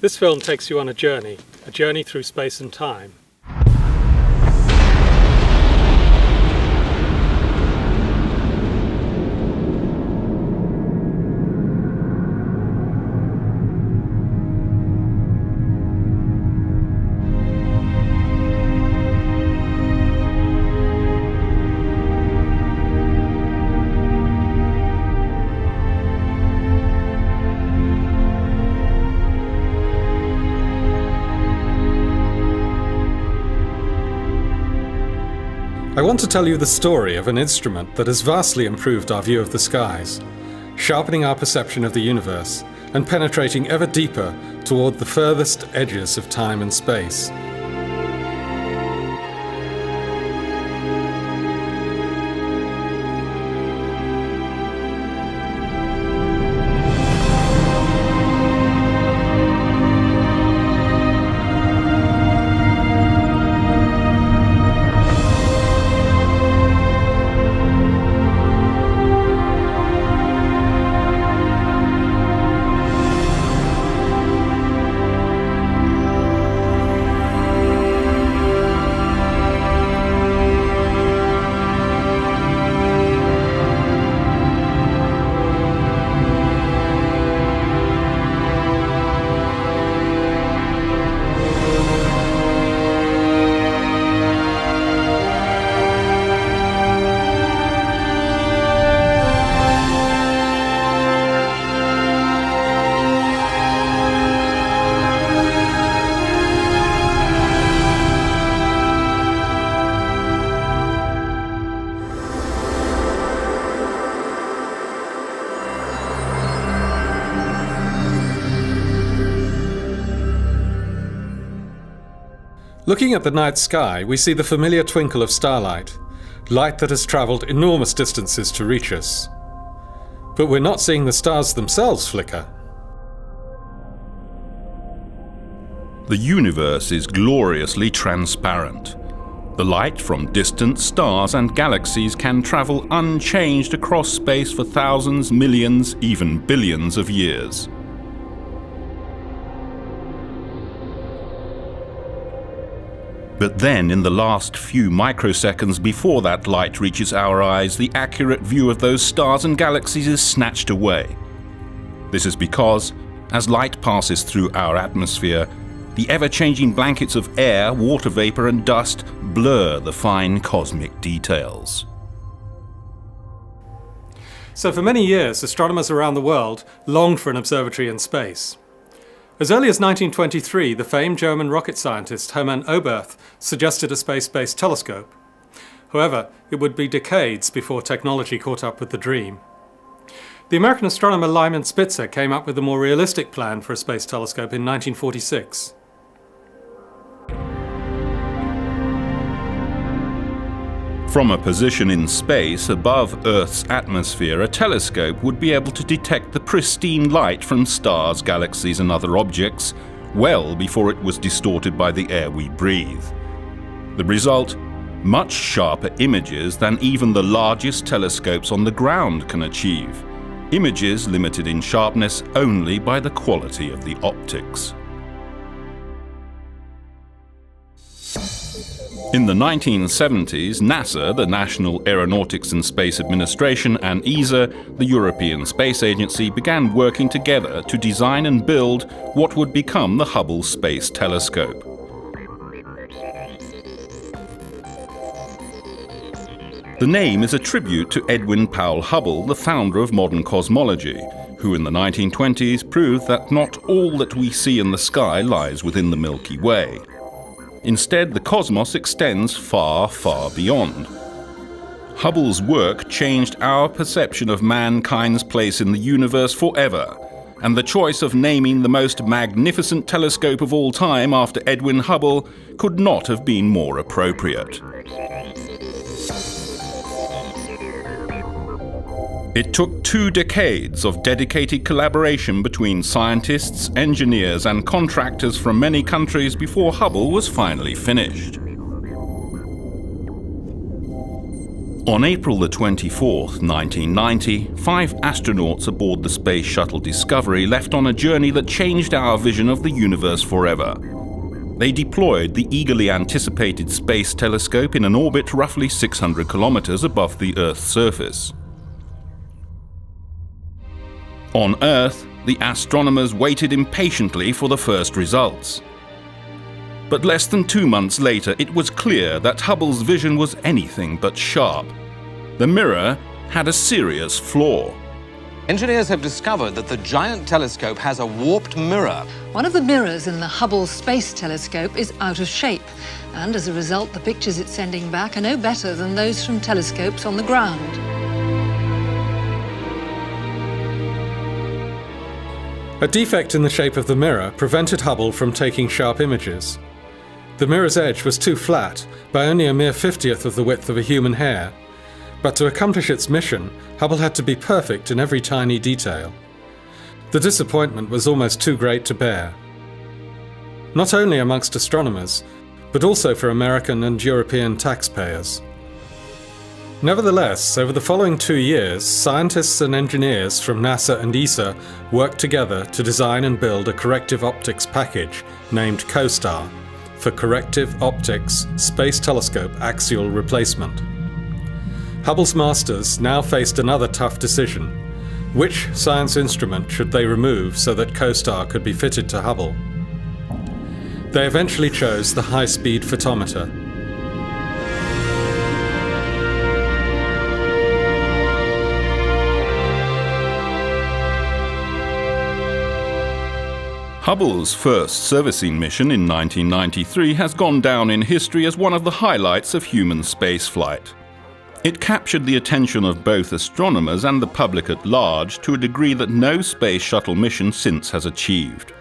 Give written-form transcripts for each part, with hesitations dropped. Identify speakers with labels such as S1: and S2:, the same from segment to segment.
S1: This film takes you on a journey through space and time. I want to tell you the story of an instrument that has vastly improved our view of the skies, sharpening our perception of the universe and penetrating ever deeper toward the furthest edges of time and space. Looking at the night sky, we see the familiar twinkle of starlight, light that has travelled enormous distances to reach us. But we're not seeing the stars themselves flicker.
S2: The universe is gloriously transparent. The light from distant stars and galaxies can travel unchanged across space for thousands, millions, even billions of years. But then, in the last few microseconds before that light reaches our eyes, the accurate view of those stars and galaxies is snatched away. This is because, as light passes through our atmosphere, the ever-changing blankets of air, water vapor and dust blur the fine cosmic details.
S1: So for many years, astronomers around the world longed for an observatory in space. As early as 1923, the famed German rocket scientist Hermann Oberth suggested a space-based telescope. However, it would be decades before technology caught up with the dream. The American astronomer Lyman Spitzer came up with a more realistic plan for a space telescope in 1946.
S2: From a position in space above Earth's atmosphere, a telescope would be able to detect the pristine light from stars, galaxies and other objects well before it was distorted by the air we breathe. The result? Much sharper images than even the largest telescopes on the ground can achieve. Images limited in sharpness only by the quality of the optics. In the 1970s, NASA, the National Aeronautics and Space Administration, and ESA, the European Space Agency, began working together to design and build what would become the Hubble Space Telescope. The name is a tribute to Edwin Powell Hubble, the founder of modern cosmology, who in the 1920s proved that not all that we see in the sky lies within the Milky Way. Instead, the cosmos extends far, far beyond. Hubble's work changed our perception of mankind's place in the universe forever, and the choice of naming the most magnificent telescope of all time after Edwin Hubble could not have been more appropriate. It took 2 decades of dedicated collaboration between scientists, engineers and contractors from many countries before Hubble was finally finished. On April the 24th, 1990, 5 astronauts aboard the Space Shuttle Discovery left on a journey that changed our vision of the universe forever. They deployed the eagerly anticipated Space Telescope in an orbit roughly 600 kilometers above the Earth's surface. On Earth, the astronomers waited impatiently for the first results. But less than 2 months later, it was clear that Hubble's vision was anything but sharp. The mirror had a serious flaw.
S3: Engineers have discovered that the giant telescope has a warped mirror.
S4: One of the mirrors in the Hubble Space Telescope is out of shape, and as a result, the pictures it's sending back are no better than those from telescopes on the ground.
S1: A defect in the shape of the mirror prevented Hubble from taking sharp images. The mirror's edge was too flat, by only a mere 50th of the width of a human hair. But to accomplish its mission, Hubble had to be perfect in every tiny detail. The disappointment was almost too great to bear. Not only amongst astronomers, but also for American and European taxpayers. Nevertheless, over the following 2 years, scientists and engineers from NASA and ESA worked together to design and build a corrective optics package named COSTAR, for Corrective Optics Space Telescope Axial Replacement. Hubble's masters now faced another tough decision. Which science instrument should they remove so that COSTAR could be fitted to Hubble? They eventually chose the high-speed photometer.
S2: Hubble's first servicing mission in 1993 has gone down in history as one of the highlights of human spaceflight. It captured the attention of both astronomers and the public at large to a degree that no space shuttle mission since has achieved.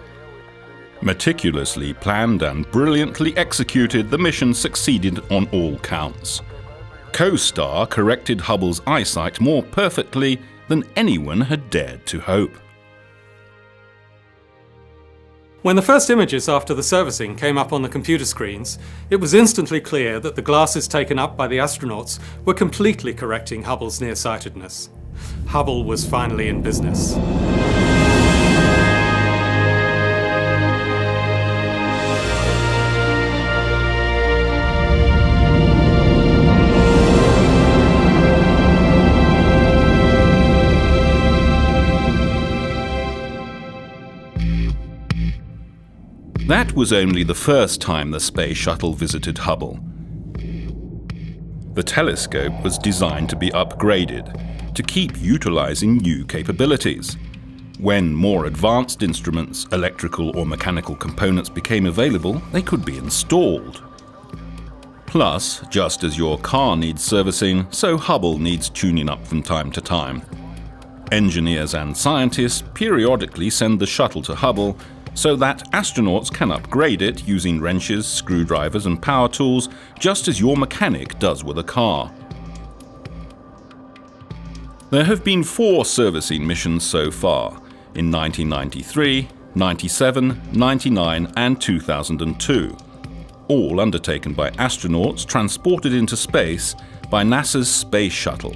S2: Meticulously planned and brilliantly executed, the mission succeeded on all counts. COSTAR corrected Hubble's eyesight more perfectly than anyone had dared to hope.
S1: When the first images after the servicing came up on the computer screens, it was instantly clear that the glasses taken up by the astronauts were completely correcting Hubble's nearsightedness. Hubble was finally in business.
S2: That was only the first time the Space Shuttle visited Hubble. The telescope was designed to be upgraded, to keep utilizing new capabilities. When more advanced instruments, electrical or mechanical components became available, they could be installed. Plus, just as your car needs servicing, so Hubble needs tuning up from time to time. Engineers and scientists periodically send the shuttle to Hubble so that astronauts can upgrade it using wrenches, screwdrivers and power tools, just as your mechanic does with a car. There have been 4 servicing missions so far, in 1993, 97, 99 and 2002, all undertaken by astronauts transported into space by NASA's Space Shuttle.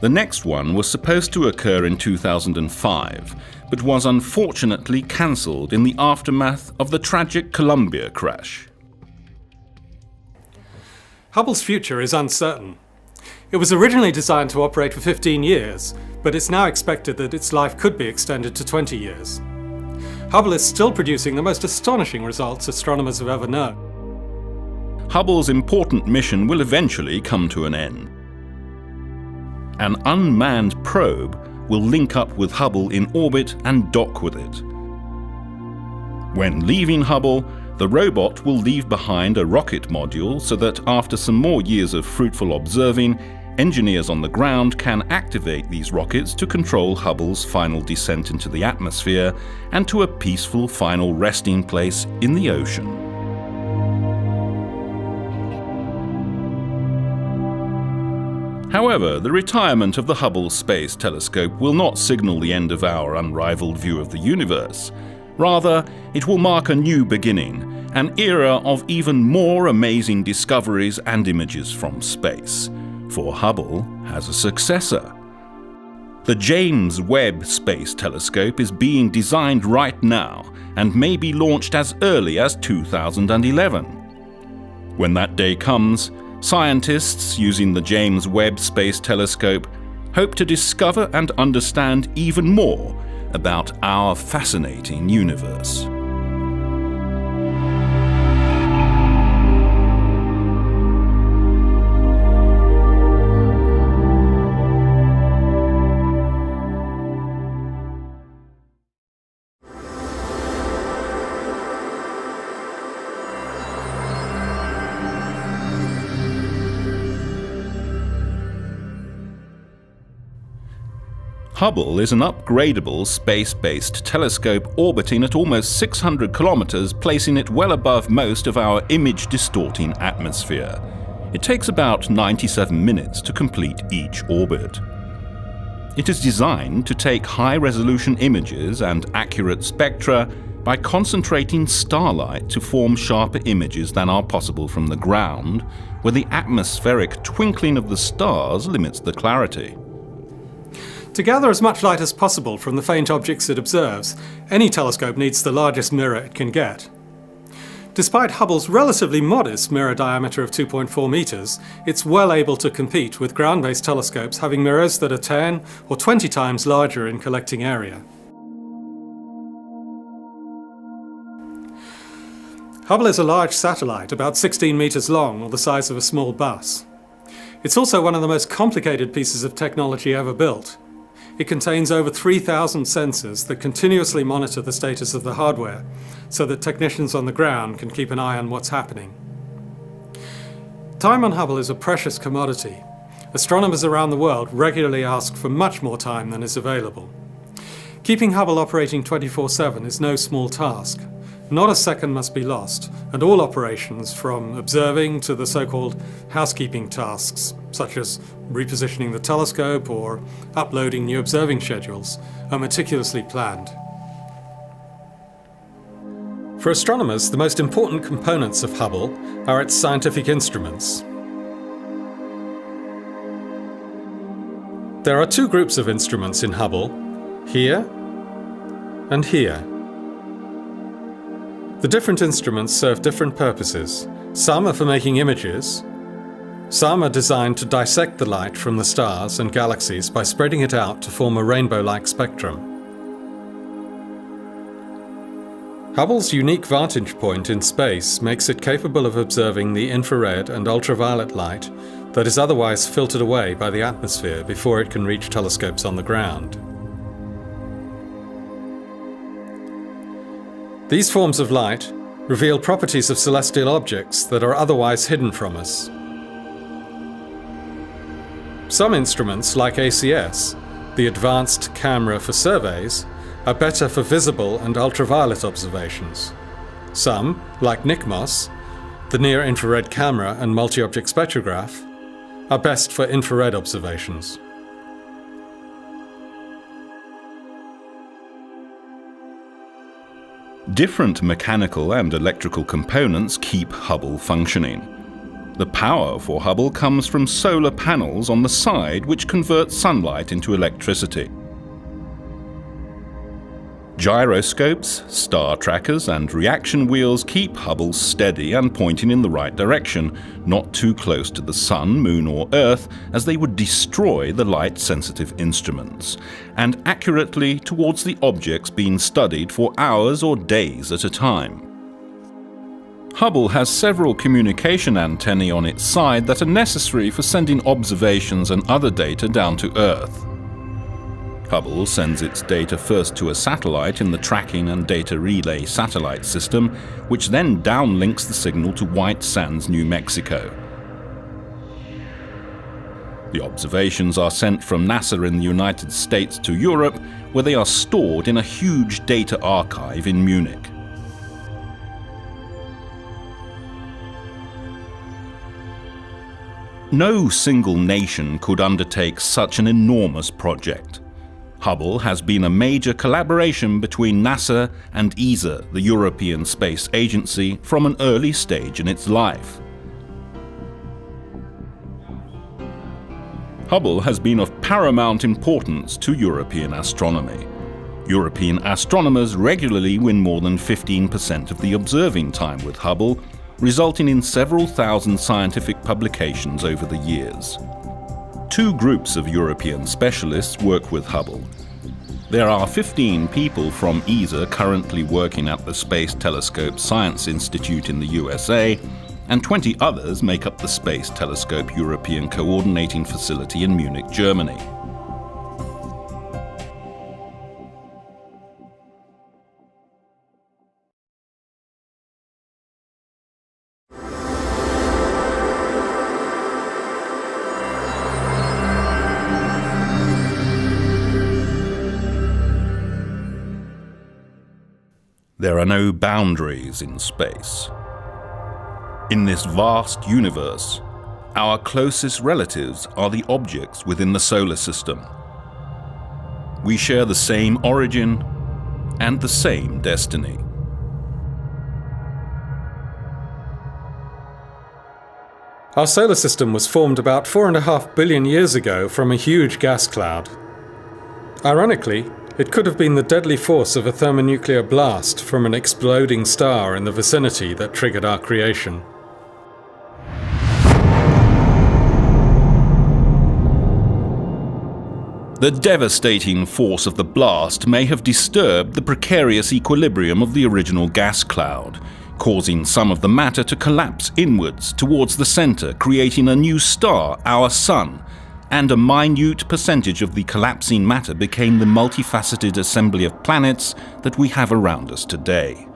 S2: The next one was supposed to occur in 2005, but was unfortunately cancelled in the aftermath of the tragic Columbia crash.
S1: Hubble's future is uncertain. It was originally designed to operate for 15 years, but it's now expected that its life could be extended to 20 years. Hubble is still producing the most astonishing results astronomers have ever known.
S2: Hubble's important mission will eventually come to an end. An unmanned probe will link up with Hubble in orbit and dock with it. When leaving Hubble, the robot will leave behind a rocket module so that after some more years of fruitful observing, engineers on the ground can activate these rockets to control Hubble's final descent into the atmosphere and to a peaceful final resting place in the ocean. However, the retirement of the Hubble Space Telescope will not signal the end of our unrivaled view of the universe. Rather, it will mark a new beginning, an era of even more amazing discoveries and images from space. For Hubble has a successor. The James Webb Space Telescope is being designed right now and may be launched as early as 2011. When that day comes, scientists using the James Webb Space Telescope hope to discover and understand even more about our fascinating universe. Hubble is an upgradable space-based telescope orbiting at almost 600 kilometers, placing it well above most of our image-distorting atmosphere. It takes about 97 minutes to complete each orbit. It is designed to take high-resolution images and accurate spectra by concentrating starlight to form sharper images than are possible from the ground, where the atmospheric twinkling of the stars limits the clarity.
S1: To gather as much light as possible from the faint objects it observes, any telescope needs the largest mirror it can get. Despite Hubble's relatively modest mirror diameter of 2.4 meters, it's well able to compete with ground-based telescopes having mirrors that are 10 or 20 times larger in collecting area. Hubble is a large satellite, about 16 meters long, or the size of a small bus. It's also one of the most complicated pieces of technology ever built. It contains over 3,000 sensors that continuously monitor the status of the hardware, so that technicians on the ground can keep an eye on what's happening. Time on Hubble is a precious commodity. Astronomers around the world regularly ask for much more time than is available. Keeping Hubble operating 24/7 is no small task. Not a second must be lost, and all operations, from observing to the so-called housekeeping tasks, such as repositioning the telescope or uploading new observing schedules, are meticulously planned. For astronomers, the most important components of Hubble are its scientific instruments. There are two groups of instruments in Hubble, here and here. The different instruments serve different purposes. Some are for making images. Some are designed to dissect the light from the stars and galaxies by spreading it out to form a rainbow-like spectrum. Hubble's unique vantage point in space makes it capable of observing the infrared and ultraviolet light that is otherwise filtered away by the atmosphere before it can reach telescopes on the ground. These forms of light reveal properties of celestial objects that are otherwise hidden from us. Some instruments, like ACS, the Advanced Camera for Surveys, are better for visible and ultraviolet observations. Some, like NICMOS, the Near-Infrared Camera and Multi-Object Spectrograph, are best for infrared observations.
S2: Different mechanical and electrical components keep Hubble functioning. The power for Hubble comes from solar panels on the side which convert sunlight into electricity. Gyroscopes, star trackers and reaction wheels keep Hubble steady and pointing in the right direction, not too close to the Sun, Moon or Earth, as they would destroy the light-sensitive instruments, and accurately towards the objects being studied for hours or days at a time. Hubble has several communication antennae on its side that are necessary for sending observations and other data down to Earth. Hubble sends its data first to a satellite in the Tracking and Data Relay Satellite System, which then downlinks the signal to White Sands, New Mexico. The observations are sent from NASA in the United States to Europe, where they are stored in a huge data archive in Munich. No single nation could undertake such an enormous project. Hubble has been a major collaboration between NASA and ESA, the European Space Agency, from an early stage in its life. Hubble has been of paramount importance to European astronomy. European astronomers regularly win more than 15% of the observing time with Hubble, resulting in several thousand scientific publications over the years. Two groups of European specialists work with Hubble. There are 15 people from ESA currently working at the Space Telescope Science Institute in the USA, and 20 others make up the Space Telescope European Coordinating Facility in Munich, Germany. There are no boundaries in space. In this vast universe, our closest relatives are the objects within the solar system. We share the same origin and the same destiny.
S1: Our solar system was formed about 4.5 billion years ago from a huge gas cloud. Ironically, it could have been the deadly force of a thermonuclear blast from an exploding star in the vicinity that triggered our creation.
S2: The devastating force of the blast may have disturbed the precarious equilibrium of the original gas cloud, causing some of the matter to collapse inwards towards the center, creating a new star, our Sun, and a minute percentage of the collapsing matter became the multifaceted assembly of planets that we have around us today.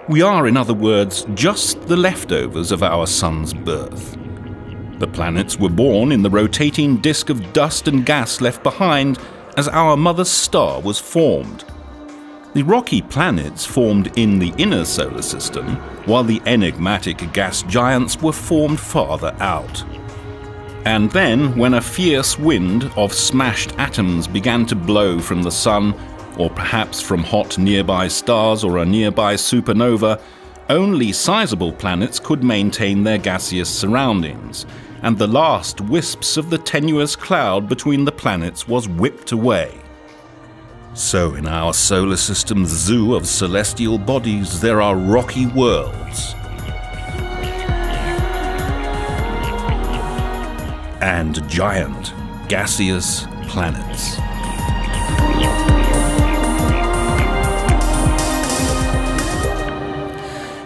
S2: We are, in other words, just the leftovers of our Sun's birth. The planets were born in the rotating disk of dust and gas left behind as our mother star was formed. The rocky planets formed in the inner solar system, while the enigmatic gas giants were formed farther out. And then, when a fierce wind of smashed atoms began to blow from the Sun, or perhaps from hot nearby stars or a nearby supernova, only sizable planets could maintain their gaseous surroundings, and the last wisps of the tenuous cloud between the planets was whipped away. So in our solar system's zoo of celestial bodies, there are rocky worlds and giant gaseous planets.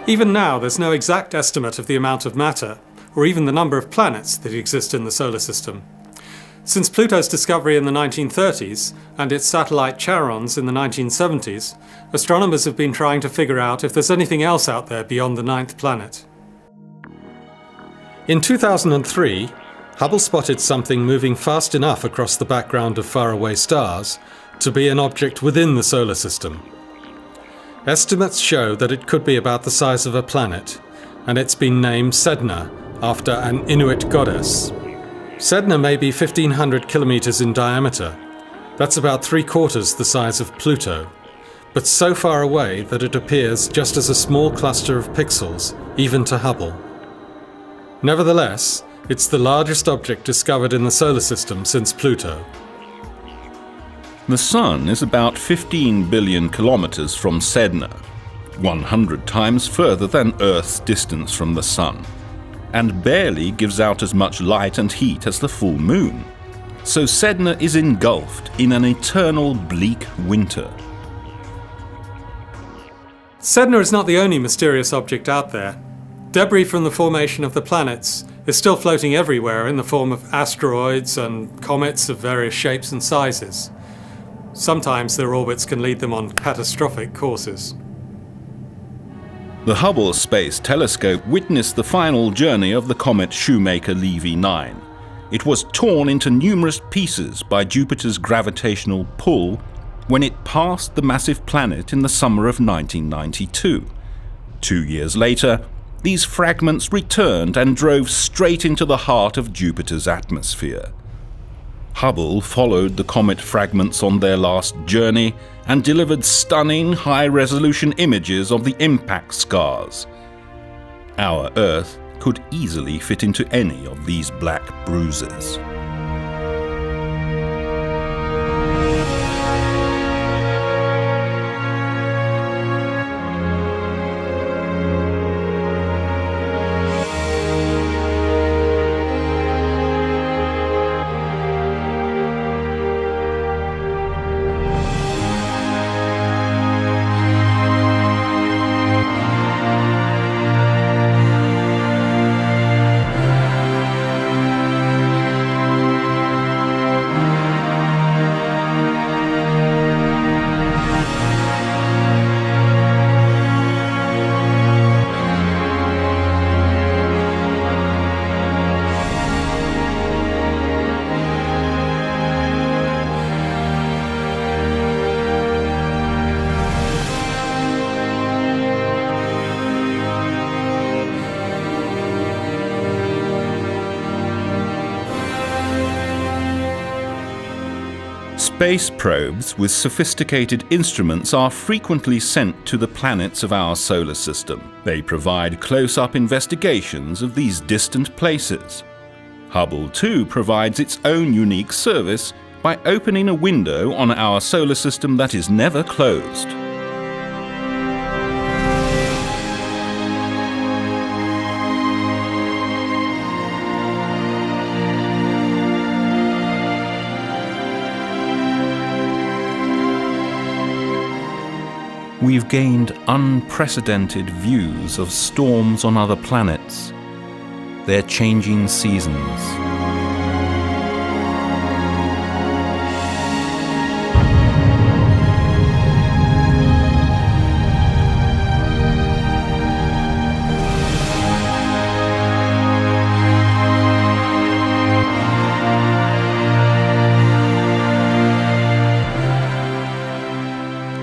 S1: Even now, there's no exact estimate of the amount of matter, or even the number of planets that exist in the solar system. Since Pluto's discovery in the 1930s and its satellite Charons in the 1970s, astronomers have been trying to figure out if there's anything else out there beyond the 9th planet. In 2003, Hubble spotted something moving fast enough across the background of faraway stars to be an object within the solar system. Estimates show that it could be about the size of a planet, and it's been named Sedna, after an Inuit goddess. Sedna may be 1,500 kilometers in diameter. That's about 3/4 the size of Pluto, but so far away that it appears just as a small cluster of pixels, even to Hubble. Nevertheless, it's the largest object discovered in the solar system since Pluto.
S2: The Sun is about 15 billion kilometers from Sedna, 100 times further than Earth's distance from the Sun, and barely gives out as much light and heat as the full moon. So Sedna is engulfed in an eternal bleak winter.
S1: Sedna is not the only mysterious object out there. Debris from the formation of the planets is still floating everywhere in the form of asteroids and comets of various shapes and sizes. Sometimes their orbits can lead them on catastrophic courses.
S2: The Hubble Space Telescope witnessed the final journey of the comet Shoemaker-Levy 9. It was torn into numerous pieces by Jupiter's gravitational pull when it passed the massive planet in the summer of 1992. 2 years later, these fragments returned and drove straight into the heart of Jupiter's atmosphere. Hubble followed the comet fragments on their last journey and delivered stunning high-resolution images of the impact scars. Our Earth could easily fit into any of these black bruises. Space probes with sophisticated instruments are frequently sent to the planets of our solar system. They provide close-up investigations of these distant places. Hubble too provides its own unique service by opening a window on our solar system that is never closed. We've gained unprecedented views of storms on other planets, their changing seasons.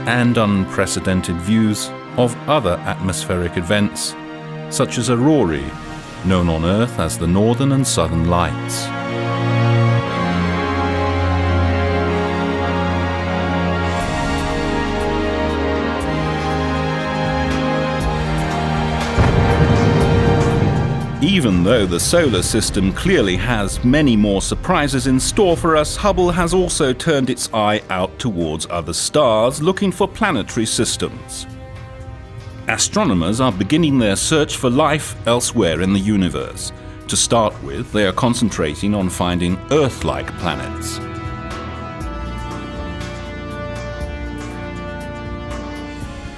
S2: And unprecedented views of other atmospheric events, such as aurorae, known on Earth as the Northern and Southern Lights. Even though the solar system clearly has many more surprises in store for us, Hubble has also turned its eye out towards other stars, looking for planetary systems. Astronomers are beginning their search for life elsewhere in the universe. To start with, they are concentrating on finding Earth-like planets.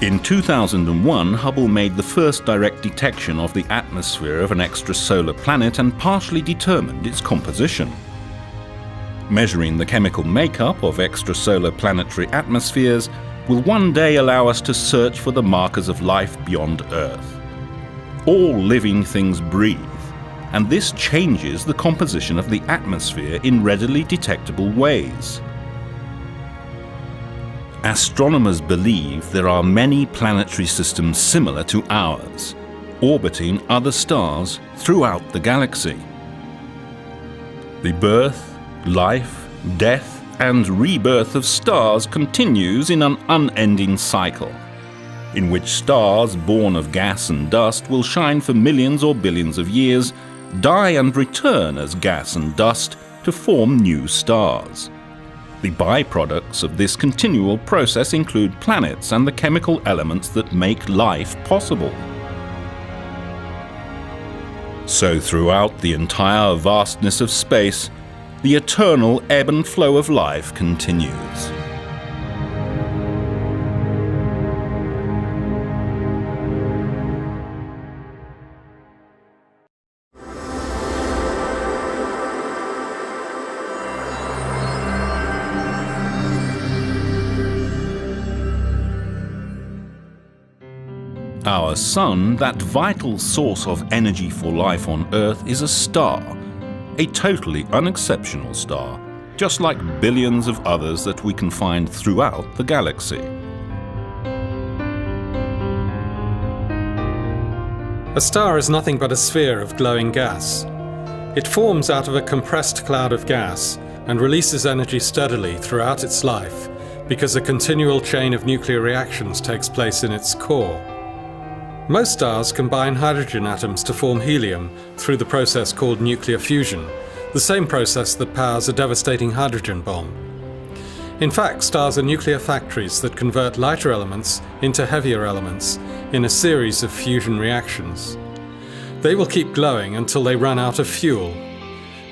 S2: In 2001, Hubble made the first direct detection of the atmosphere of an extrasolar planet and partially determined its composition. Measuring the chemical makeup of extrasolar planetary atmospheres will one day allow us to search for the markers of life beyond Earth. All living things breathe, and this changes the composition of the atmosphere in readily detectable ways. Astronomers believe there are many planetary systems similar to ours, orbiting other stars throughout the galaxy. The birth, life, death, and rebirth of stars continues in an unending cycle, in which stars born of gas and dust will shine for millions or billions of years, die and return as gas and dust to form new stars. The byproducts of this continual process include planets and the chemical elements that make life possible. So throughout the entire vastness of space, the eternal ebb and flow of life continues. Our Sun, that vital source of energy for life on Earth, is a star, a totally unexceptional star, just like billions of others that we can find throughout the galaxy.
S1: A star is nothing but a sphere of glowing gas. It forms out of a compressed cloud of gas and releases energy steadily throughout its life because a continual chain of nuclear reactions takes place in its core. Most stars combine hydrogen atoms to form helium through the process called nuclear fusion, the same process that powers a devastating hydrogen bomb. In fact, stars are nuclear factories that convert lighter elements into heavier elements in a series of fusion reactions. They will keep glowing until they run out of fuel.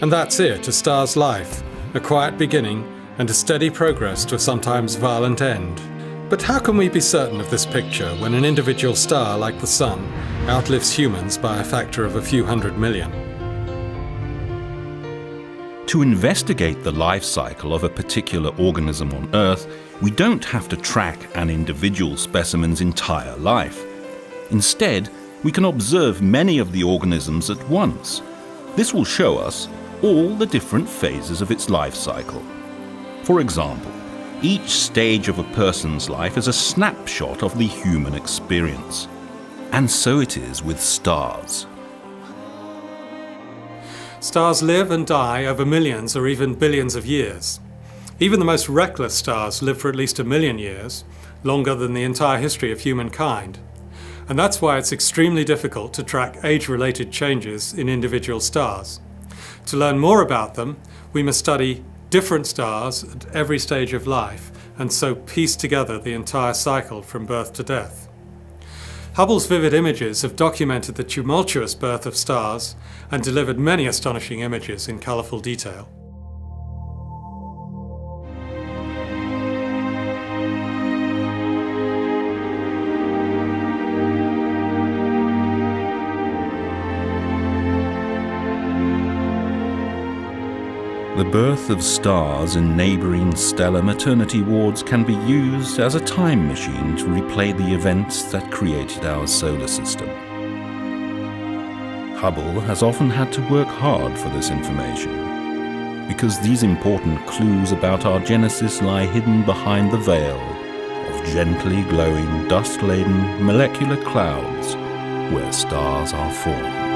S1: And that's it, a star's life, a quiet beginning and a steady progress to a sometimes violent end. But how can we be certain of this picture when an individual star like the Sun outlives humans by a factor of a few 100 million?
S2: To investigate the life cycle of a particular organism on Earth, we don't have to track an individual specimen's entire life. Instead, we can observe many of the organisms at once. This will show us all the different phases of its life cycle. For example, each stage of a person's life is a snapshot of the human experience. And so it is with stars.
S1: Stars live and die over millions or even billions of years. Even the most reckless stars live for at least 1 million years, longer than the entire history of humankind. And that's why it's extremely difficult to track age-related changes in individual stars. To learn more about them, we must study different stars at every stage of life, and so piece together the entire cycle from birth to death. Hubble's vivid images have documented the tumultuous birth of stars and delivered many astonishing images in colourful detail.
S2: The birth of stars in neighbouring stellar maternity wards can be used as a time machine to replay the events that created our solar system. Hubble has often had to work hard for this information, because these important clues about our genesis lie hidden behind the veil of gently glowing, dust-laden molecular clouds where stars are formed.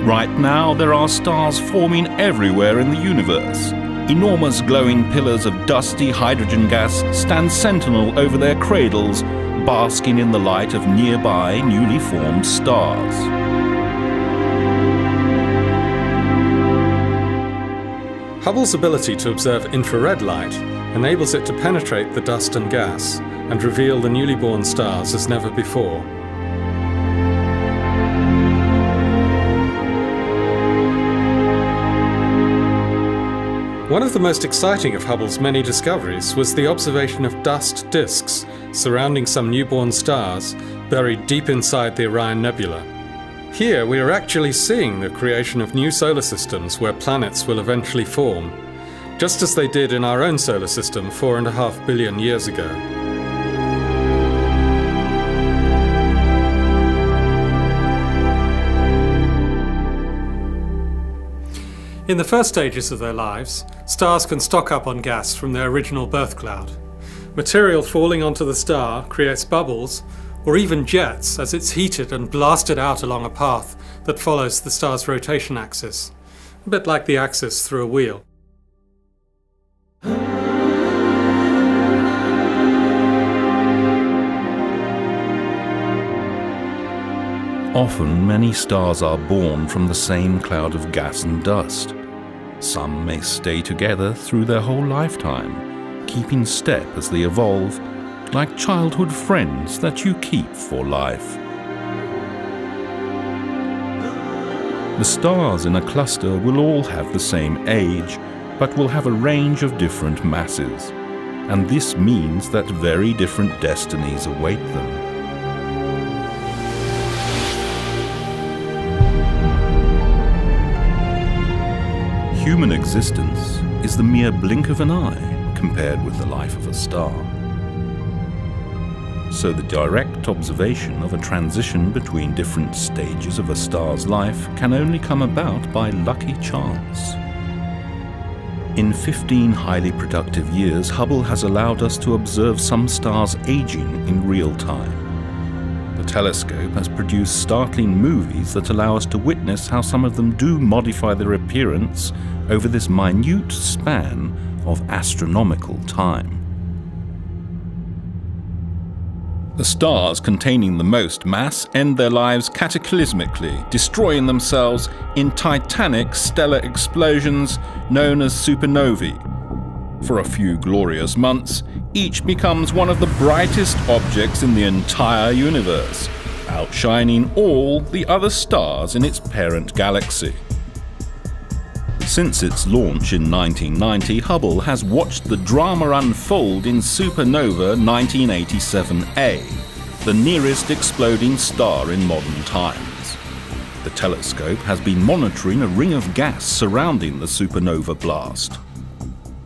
S2: Right now, there are stars forming everywhere in the universe. Enormous glowing pillars of dusty hydrogen gas stand sentinel over their cradles, basking in the light of nearby, newly formed stars.
S1: Hubble's ability to observe infrared light enables it to penetrate the dust and gas and reveal the newly born stars as never before. One of the most exciting of Hubble's many discoveries was the observation of dust disks surrounding some newborn stars buried deep inside the Orion Nebula. Here we are actually seeing the creation of new solar systems where planets will eventually form, just as they did in our own solar system 4.5 billion years ago. In the first stages of their lives, stars can stock up on gas from their original birth cloud. Material falling onto the star creates bubbles, or even jets, as it's heated and blasted out along a path that follows the star's rotation axis, a bit like the axis through a wheel.
S2: Often, many stars are born from the same cloud of gas and dust. Some may stay together through their whole lifetime, keeping step as they evolve, like childhood friends that you keep for life. The stars in a cluster will all have the same age, but will have a range of different masses, and this means that very different destinies await them. human existence is the mere blink of an eye compared with the life of a star. So the direct observation of a transition between different stages of a star's life can only come about by lucky chance. In 15 highly productive years, Hubble has allowed us to observe some stars aging in real time. The telescope has produced startling movies that allow us to witness how some of them do modify their appearance over this minute span of astronomical time. The stars containing the most mass end their lives cataclysmically, destroying themselves in titanic stellar explosions known as supernovae. For a few glorious months, each becomes one of the brightest objects in the entire universe, outshining all the other stars in its parent galaxy. Since its launch in 1990, Hubble has watched the drama unfold in supernova 1987A, the nearest exploding star in modern times. The telescope has been monitoring a ring of gas surrounding the supernova blast.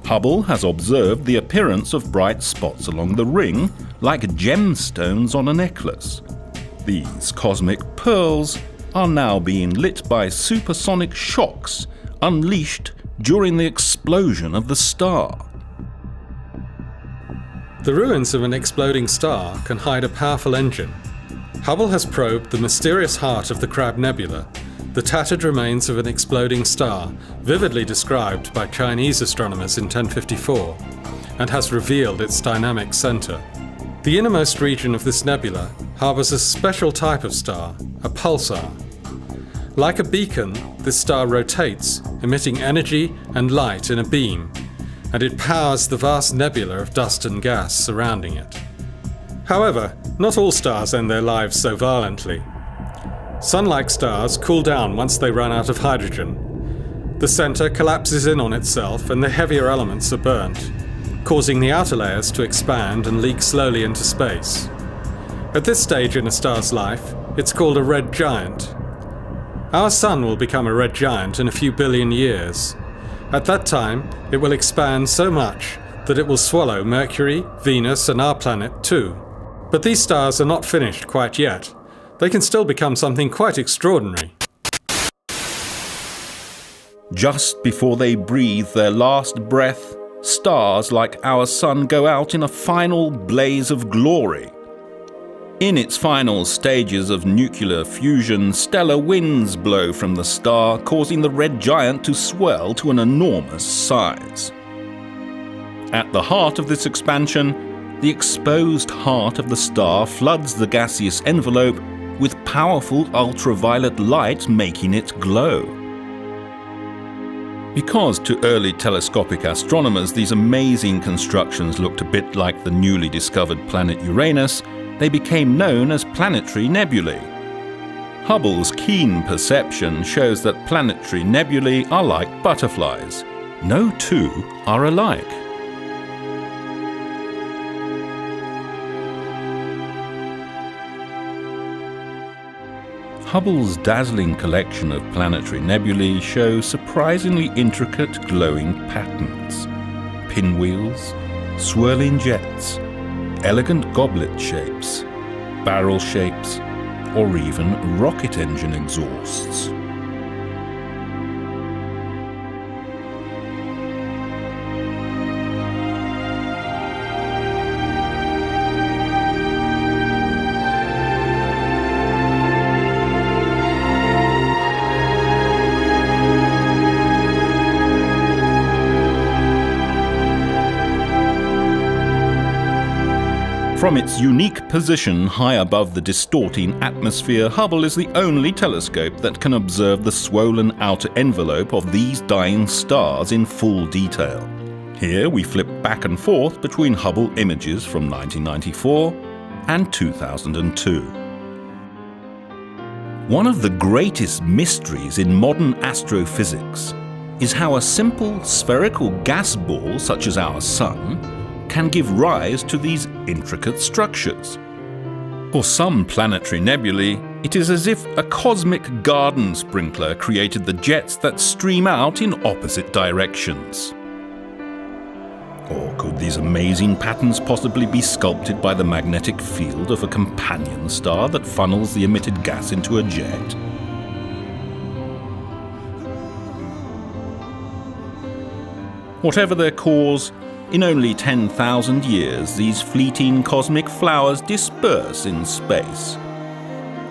S2: Hubble has observed the appearance of bright spots along the ring, like gemstones on a necklace. These cosmic pearls are now being lit by supersonic shocks unleashed during the explosion of the star.
S1: The ruins of an exploding star can hide a powerful engine. Hubble has probed the mysterious heart of the Crab Nebula, the tattered remains of an exploding star, vividly described by Chinese astronomers in 1054, and has revealed its dynamic center. The innermost region of this nebula harbors a special type of star, a pulsar. Like a beacon, this star rotates, emitting energy and light in a beam, and it powers the vast nebula of dust and gas surrounding it. However, not all stars end their lives so violently. Sun-like stars cool down once they run out of hydrogen. The center collapses in on itself and the heavier elements are burnt, causing the outer layers to expand and leak slowly into space. At this stage in a star's life, it's called a red giant. Our Sun will become a red giant in a few billion years. At that time, it will expand so much that it will swallow Mercury, Venus, and our planet too. But these stars are not finished quite yet. They can still become something quite extraordinary.
S2: Just before they breathe their last breath, stars like our Sun go out in a final blaze of glory. In its final stages of nuclear fusion, stellar winds blow from the star, causing the red giant to swell to an enormous size. At the heart of this expansion, the exposed heart of the star floods the gaseous envelope with powerful ultraviolet light, making it glow. Because to early telescopic astronomers these amazing constructions looked a bit like the newly discovered planet Uranus, they became known as planetary nebulae. Hubble's keen perception shows that planetary nebulae are like butterflies. No two are alike. Hubble's dazzling collection of planetary nebulae show surprisingly intricate glowing patterns. Pinwheels, swirling jets, elegant goblet shapes, barrel shapes, or even rocket engine exhausts. From its unique position high above the distorting atmosphere, Hubble is the only telescope that can observe the swollen outer envelope of these dying stars in full detail. Here we flip back and forth between Hubble images from 1994 and 2002. One of the greatest mysteries in modern astrophysics is how a simple spherical gas ball such as our Sun can give rise to these intricate structures. For some planetary nebulae, It is as if a cosmic garden sprinkler created the jets that stream out in opposite directions. Or could these amazing patterns possibly be sculpted by the magnetic field of a companion star that funnels the emitted gas into a jet? Whatever their cause, in only 10,000 years, these fleeting cosmic flowers disperse in space.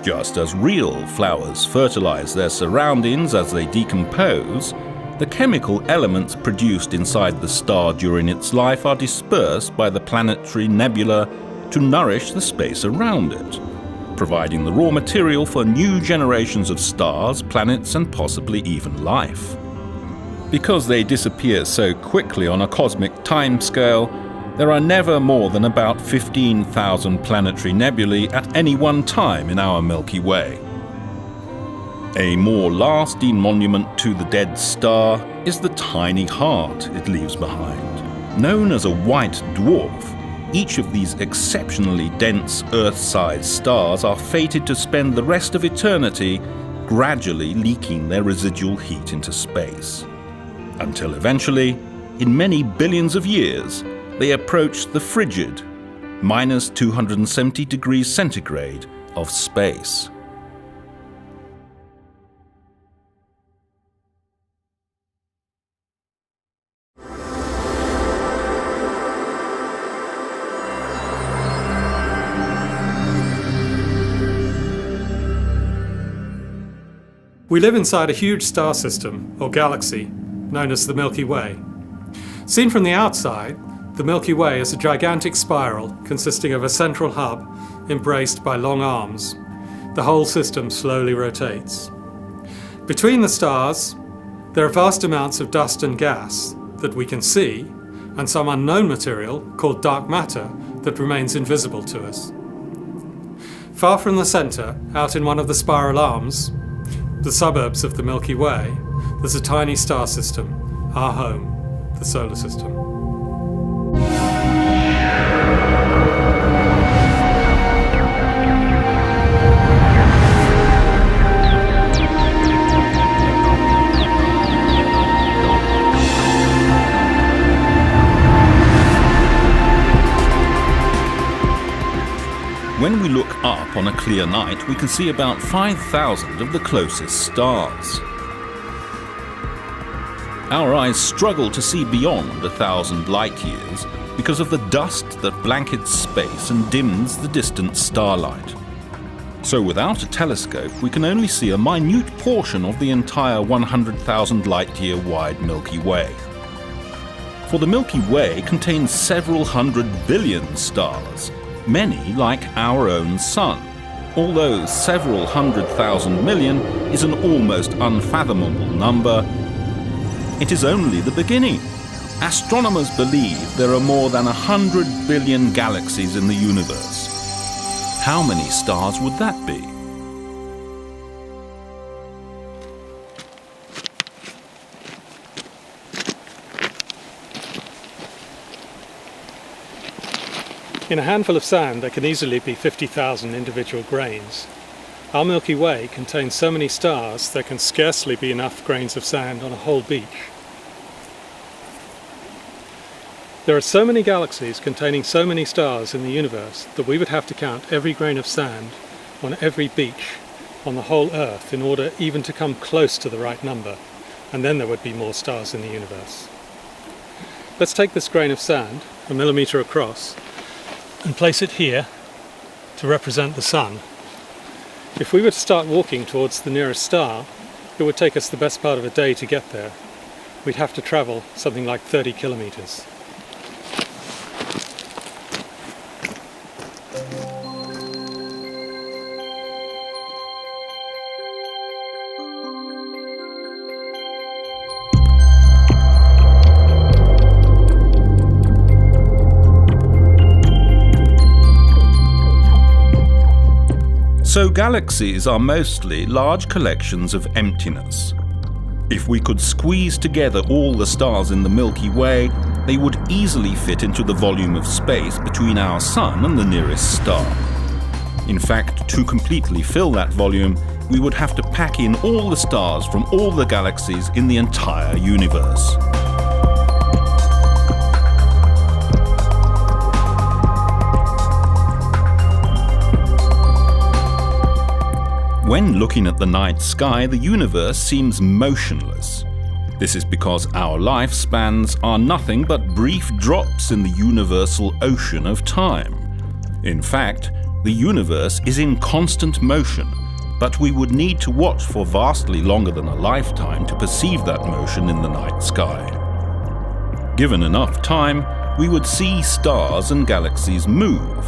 S2: Just as real flowers fertilize their surroundings as they decompose, the chemical elements produced inside the star during its life are dispersed by the planetary nebula to nourish the space around it, providing the raw material for new generations of stars, planets, and possibly even life. Because they disappear so quickly on a cosmic timescale, there are never more than about 15,000 planetary nebulae at any one time in our Milky Way. A more lasting monument to the dead star is the tiny heart it leaves behind. Known as a white dwarf, each of these exceptionally dense Earth-sized stars are fated to spend the rest of eternity gradually leaking their residual heat into space, until eventually, in many billions of years, they approach the frigid, minus 270 degrees centigrade of space.
S1: We live inside a huge star system, or galaxy, known as the Milky Way. Seen from the outside, the Milky Way is a gigantic spiral consisting of a central hub embraced by long arms. The whole system slowly rotates. Between the stars, there are vast amounts of dust and gas that we can see, and some unknown material called dark matter that remains invisible to us. Far from the centre, out in one of the spiral arms, the suburbs of the Milky Way, there's a tiny star system, our home, the solar system.
S2: When we look up on a clear night, we can see about 5,000 of the closest stars. Our eyes struggle to see beyond 1,000 light years because of the dust that blankets space and dims the distant starlight. So without a telescope, we can only see a minute portion of the entire 100,000 light-year wide Milky Way. For the Milky Way contains several 100 billion stars, many like our own Sun, although several 100,000 million is an almost unfathomable number. It is only the beginning. Astronomers believe there are more than 100 billion galaxies in the universe. How many stars would that be?
S1: In a handful of sand, there can easily be 50,000 individual grains. Our Milky Way contains so many stars there can scarcely be enough grains of sand on a whole beach. There are so many galaxies containing so many stars in the universe that we would have to count every grain of sand on every beach on the whole Earth in order even to come close to the right number, and then there would be more stars in the universe. Let's take this grain of sand, a millimetre across, and place it here to represent the Sun. If we were to start walking towards the nearest star, it would take us the best part of a day to get there. We'd have to travel something like 30 kilometres.
S2: So galaxies are mostly large collections of emptiness. If we could squeeze together all the stars in the Milky Way, they would easily fit into the volume of space between our Sun and the nearest star. In fact, to completely fill that volume, we would have to pack in all the stars from all the galaxies in the entire universe. When looking at the night sky, the universe seems motionless. This is because our lifespans are nothing but brief drops in the universal ocean of time. In fact, the universe is in constant motion, but we would need to watch for vastly longer than a lifetime to perceive that motion in the night sky. Given enough time, we would see stars and galaxies move.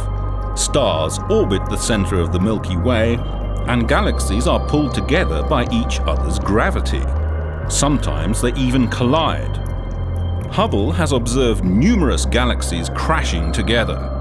S2: Stars orbit the center of the Milky Way, and galaxies are pulled together by each other's gravity. Sometimes they even collide. Hubble has observed numerous galaxies crashing together.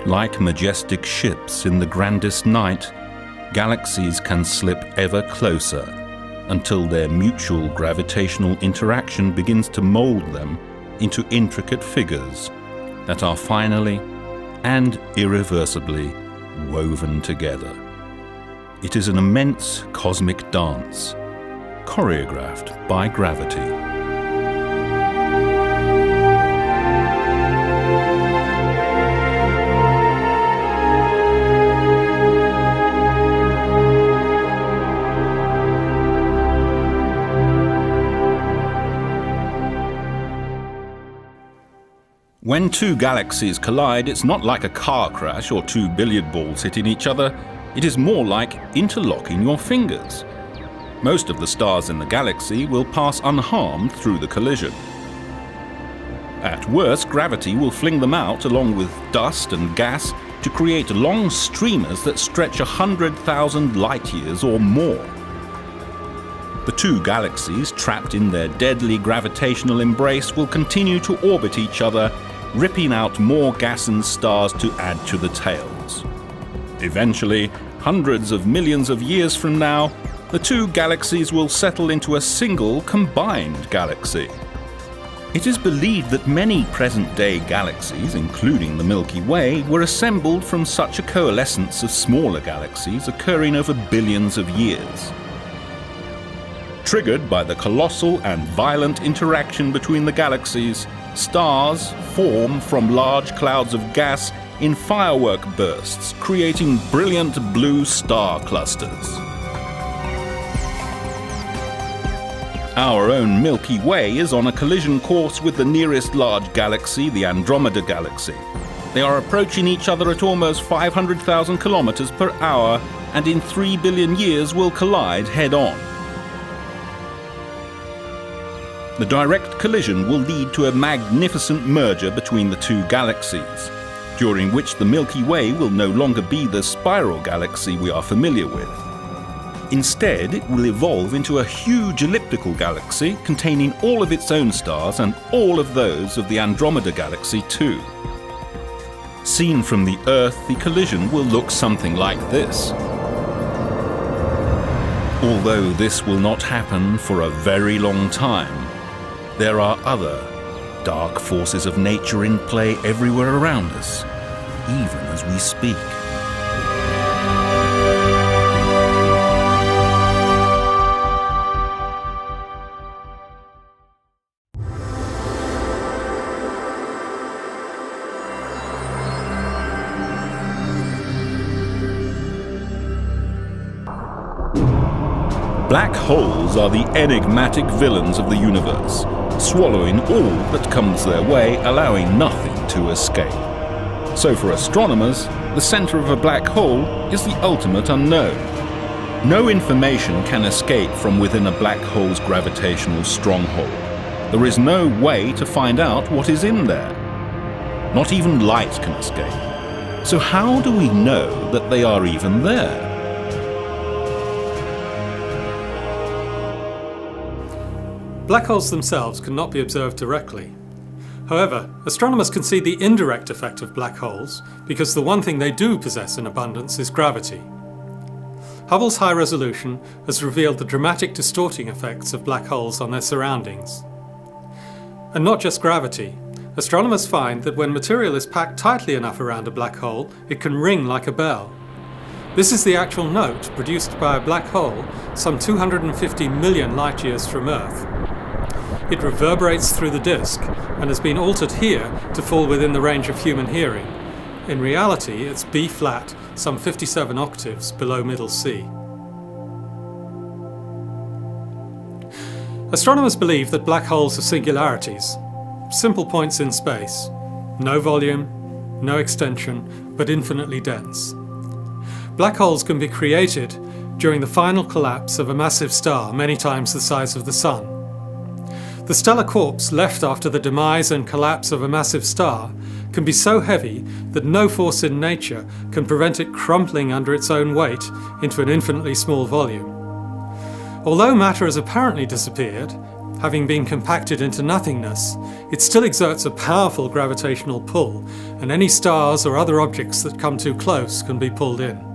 S2: Like majestic ships in the grandest night, galaxies can slip ever closer until their mutual gravitational interaction begins to mold them into intricate figures that are finally and irreversibly woven together. It is an immense cosmic dance, choreographed by gravity. When two galaxies collide, it's not like a car crash or two billiard balls hitting each other. It is more like interlocking your fingers. Most of the stars in the galaxy will pass unharmed through the collision. At worst, gravity will fling them out along with dust and gas to create long streamers that stretch 100,000 light-years or more. The two galaxies, trapped in their deadly gravitational embrace, will continue to orbit each other, ripping out more gas and stars to add to the tails. Eventually, hundreds of millions of years from now, the two galaxies will settle into a single combined galaxy. It is believed that many present-day galaxies, including the Milky Way, were assembled from such a coalescence of smaller galaxies occurring over billions of years. Triggered by the colossal and violent interaction between the galaxies, stars form from large clouds of gas in firework bursts, creating brilliant blue star clusters. Our own Milky Way is on a collision course with the nearest large galaxy, the Andromeda Galaxy. They are approaching each other at almost 500,000 kilometers per hour, and in 3 billion years will collide head-on. The direct collision will lead to a magnificent merger between the two galaxies, during which the Milky Way will no longer be the spiral galaxy we are familiar with. Instead, it will evolve into a huge elliptical galaxy containing all of its own stars and all of those of the Andromeda Galaxy too. Seen from the Earth, the collision will look something like this. Although this will not happen for a very long time, there are other dark forces of nature in play everywhere around us, even as we speak. Black holes are the enigmatic villains of the universe, swallowing all that comes their way, allowing nothing to escape. So for astronomers, the centre of a black hole is the ultimate unknown. No information can escape from within a black hole's gravitational stronghold. There is no way to find out what is in there. Not even light can escape. So how do we know that they are even there?
S1: Black holes themselves cannot be observed directly. However, astronomers can see the indirect effect of black holes because the one thing they do possess in abundance is gravity. Hubble's high resolution has revealed the dramatic distorting effects of black holes on their surroundings. And not just gravity. Astronomers find that when material is packed tightly enough around a black hole, it can ring like a bell. This is the actual note produced by a black hole some 250 million light-years from Earth. It reverberates through the disk and has been altered here to fall within the range of human hearing. In reality, it's B-flat, some 57 octaves below middle C. Astronomers believe that black holes are singularities, simple points in space, no volume, no extension, but infinitely dense. Black holes can be created during the final collapse of a massive star many times the size of the Sun. The stellar corpse left after the demise and collapse of a massive star can be so heavy that no force in nature can prevent it crumpling under its own weight into an infinitely small volume. Although matter has apparently disappeared, having been compacted into nothingness, it still exerts a powerful gravitational pull, and any stars or other objects that come too close can be pulled in.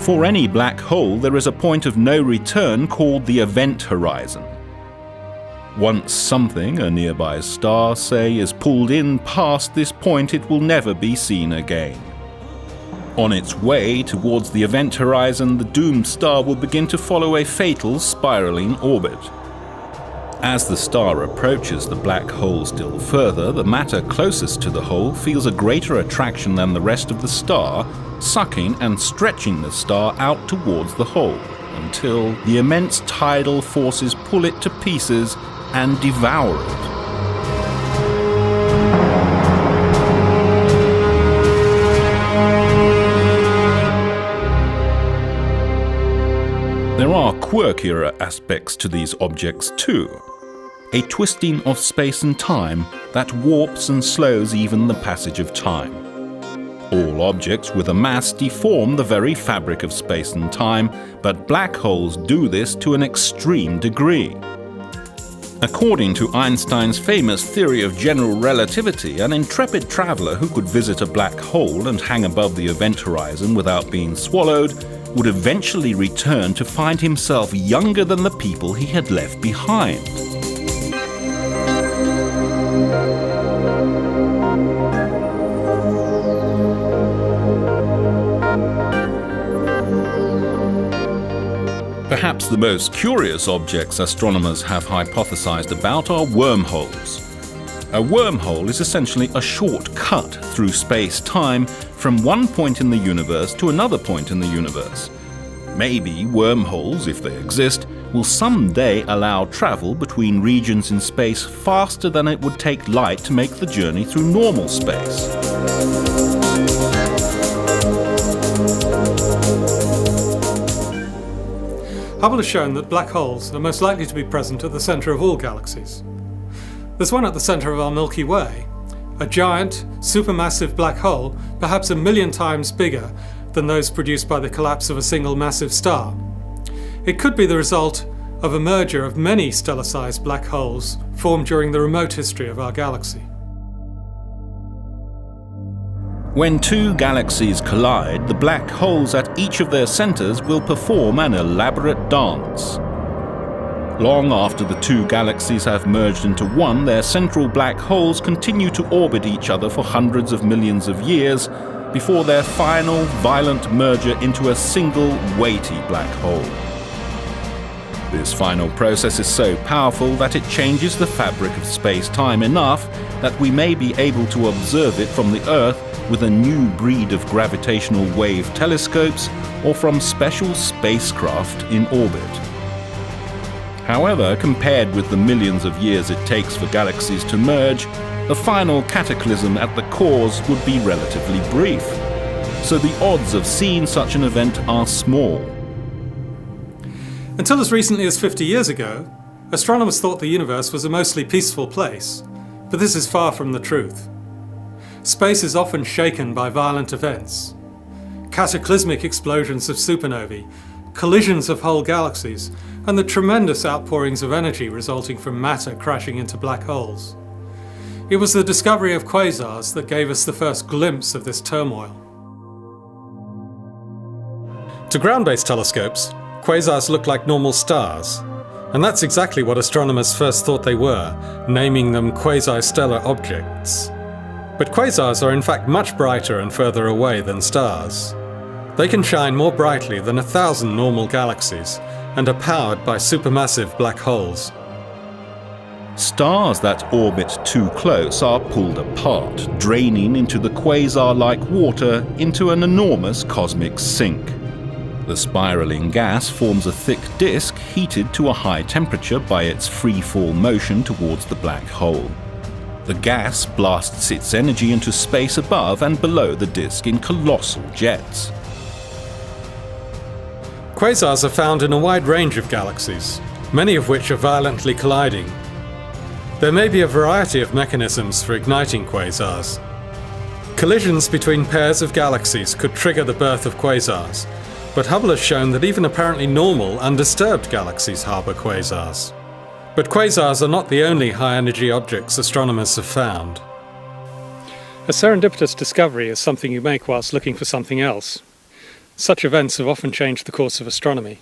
S2: For any black hole, there is a point of no return called the event horizon. Once something, a nearby star, say, is pulled in past this point, it will never be seen again. On its way towards the event horizon, the doomed star will begin to follow a fatal spiraling orbit. As the star approaches the black hole still further, the matter closest to the hole feels a greater attraction than the rest of the star, sucking and stretching the star out towards the hole, until the immense tidal forces pull it to pieces and devour it. There are quirkier aspects to these objects too. A twisting of space and time that warps and slows even the passage of time. All objects with a mass deform the very fabric of space and time, but black holes do this to an extreme degree. According to Einstein's famous theory of general relativity, an intrepid traveller who could visit a black hole and hang above the event horizon without being swallowed would eventually return to find himself younger than the people he had left behind. Perhaps the most curious objects astronomers have hypothesized about are wormholes. A wormhole is essentially a short cut through space-time from one point in the universe to another point in the universe. Maybe wormholes, if they exist, will someday allow travel between regions in space faster than it would take light to make the journey through normal space.
S1: Hubble has shown that black holes are most likely to be present at the centre of all galaxies. There's one at the centre of our Milky Way, a giant, supermassive black hole, perhaps 1 million times bigger than those produced by the collapse of a single massive star. It could be the result of a merger of many stellar-sized black holes formed during the remote history of our galaxy.
S2: When two galaxies collide, the black holes at each of their centres will perform an elaborate dance. Long after the two galaxies have merged into one, their central black holes continue to orbit each other for hundreds of millions of years before their final violent merger into a single weighty black hole. This final process is so powerful that it changes the fabric of space-time enough that we may be able to observe it from the Earth with a new breed of gravitational wave telescopes or from special spacecraft in orbit. However, compared with the millions of years it takes for galaxies to merge, the final cataclysm at the cause would be relatively brief. So the odds of seeing such an event are small.
S1: Until as recently as 50 years ago, astronomers thought the universe was a mostly peaceful place, but this is far from the truth. Space is often shaken by violent events. Cataclysmic explosions of supernovae, collisions of whole galaxies, and the tremendous outpourings of energy resulting from matter crashing into black holes. It was the discovery of quasars that gave us the first glimpse of this turmoil. To ground-based telescopes, quasars look like normal stars, and that's exactly what astronomers first thought they were, naming them quasi-stellar objects. But quasars are in fact much brighter and further away than stars. They can shine more brightly than 1,000 normal galaxies and are powered by supermassive black holes.
S2: Stars that orbit too close are pulled apart, draining into the quasar-like water into an enormous cosmic sink. The spiraling gas forms a thick disk heated to a high temperature by its free-fall motion towards the black hole. The gas blasts its energy into space above and below the disk in colossal jets.
S1: Quasars are found in a wide range of galaxies, many of which are violently colliding. There may be a variety of mechanisms for igniting quasars. Collisions between pairs of galaxies could trigger the birth of quasars, but Hubble has shown that even apparently normal, undisturbed galaxies harbour quasars. But quasars are not the only high-energy objects astronomers have found. A serendipitous discovery is something you make whilst looking for something else. Such events have often changed the course of astronomy.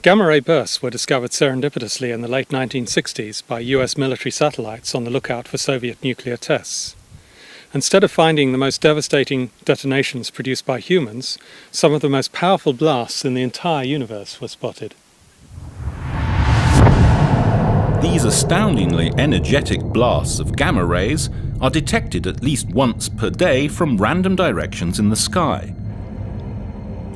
S1: Gamma-ray bursts were discovered serendipitously in the late 1960s by US military satellites on the lookout for Soviet nuclear tests. Instead of finding the most devastating detonations produced by humans, some of the most powerful blasts in the entire universe were spotted.
S2: These astoundingly energetic blasts of gamma rays are detected at least once per day from random directions in the sky.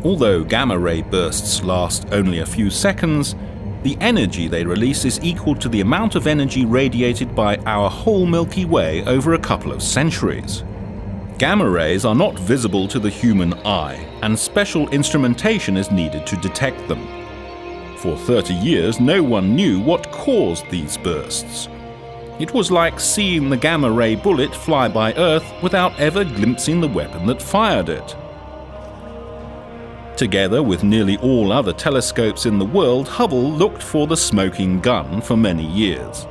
S2: Although gamma-ray bursts last only a few seconds, the energy they release is equal to the amount of energy radiated by our whole Milky Way over a couple of centuries. Gamma rays are not visible to the human eye, and special instrumentation is needed to detect them. For 30 years, no one knew what caused these bursts. It was like seeing the gamma-ray bullet fly by Earth without ever glimpsing the weapon that fired it. Together with nearly all other telescopes in the world, Hubble looked for the smoking gun for many years.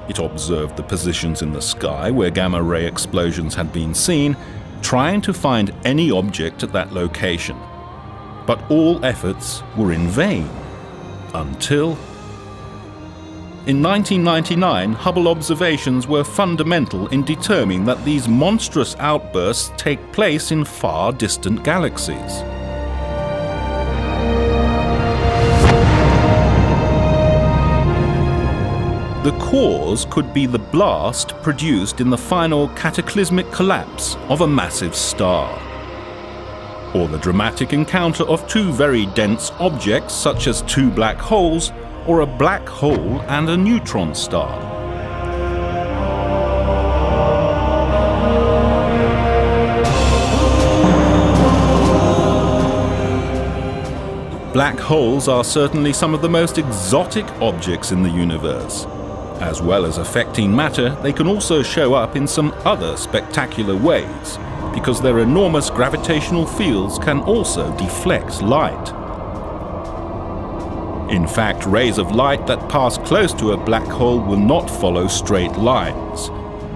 S2: It observed the positions in the sky where gamma-ray explosions had been seen, trying to find any object at that location. But all efforts were in vain, until... In 1999, Hubble observations were fundamental in determining that these monstrous outbursts take place in far distant galaxies. The cause could be the blast produced in the final cataclysmic collapse of a massive star, or the dramatic encounter of two very dense objects such as two black holes, or a black hole and a neutron star. Black holes are certainly some of the most exotic objects in the universe. As well as affecting matter, they can also show up in some other spectacular ways, because their enormous gravitational fields can also deflect light. In fact, rays of light that pass close to a black hole will not follow straight lines,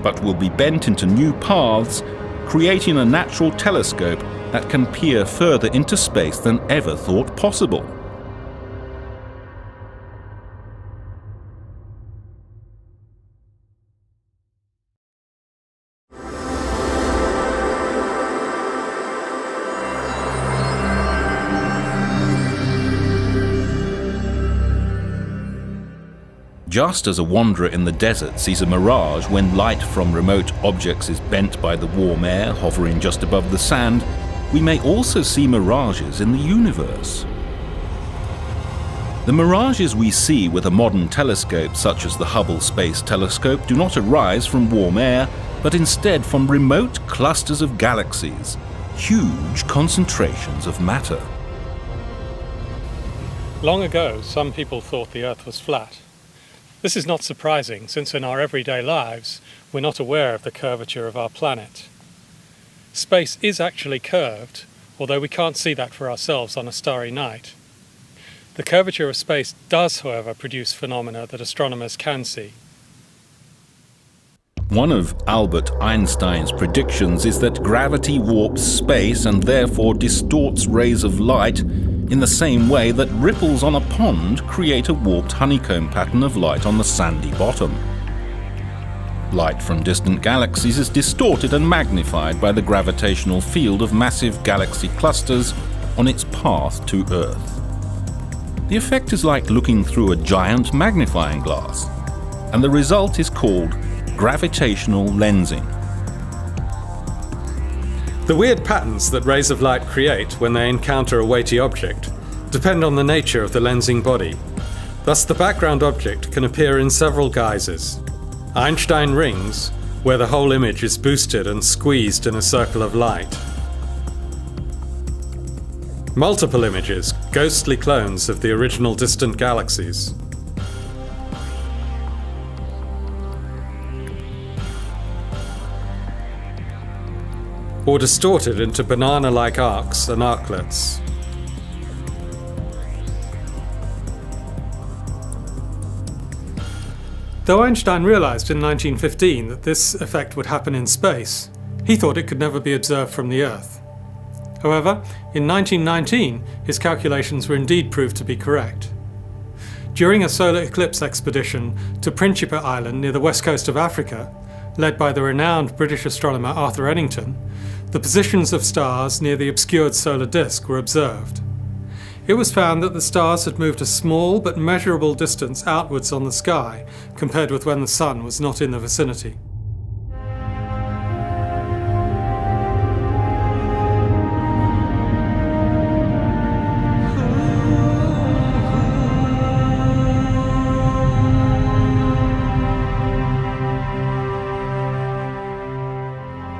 S2: but will be bent into new paths, creating a natural telescope that can peer further into space than ever thought possible. Just as a wanderer in the desert sees a mirage when light from remote objects is bent by the warm air hovering just above the sand, we may also see mirages in the universe. The The mirages we see with a modern telescope such as the Hubble Space Telescope do not arise from warm air, but instead from remote clusters of galaxies, huge concentrations of matter.
S1: Long ago, some people thought the Earth was flat. This is not surprising, since in our everyday lives, we're not aware of the curvature of our planet. Space is actually curved, although we can't see that for ourselves on a starry night. The curvature of space does, however, produce phenomena that astronomers can see.
S2: One of Albert Einstein's predictions is that gravity warps space and therefore distorts rays of light in the same way that ripples on a pond create a warped honeycomb pattern of light on the sandy bottom. Light from distant galaxies is distorted and magnified by the gravitational field of massive galaxy clusters on its path to Earth. The effect is like looking through a giant magnifying glass, and the result is called gravitational lensing.
S1: The weird patterns that rays of light create when they encounter a weighty object depend on the nature of the lensing body. Thus, the background object can appear in several guises. Einstein rings, where the whole image is boosted and squeezed in a circle of light. Multiple images, ghostly clones of the original distant galaxies. Or distorted into banana-like arcs and arclets. Though Einstein realized in 1915 that this effect would happen in space, he thought it could never be observed from the Earth. However, in 1919, his calculations were indeed proved to be correct. During a solar eclipse expedition to Principe Island near the west coast of Africa, led by the renowned British astronomer Arthur Eddington, the positions of stars near the obscured solar disk were observed. It was found that the stars had moved a small but measurable distance outwards on the sky compared with when the Sun was not in the vicinity.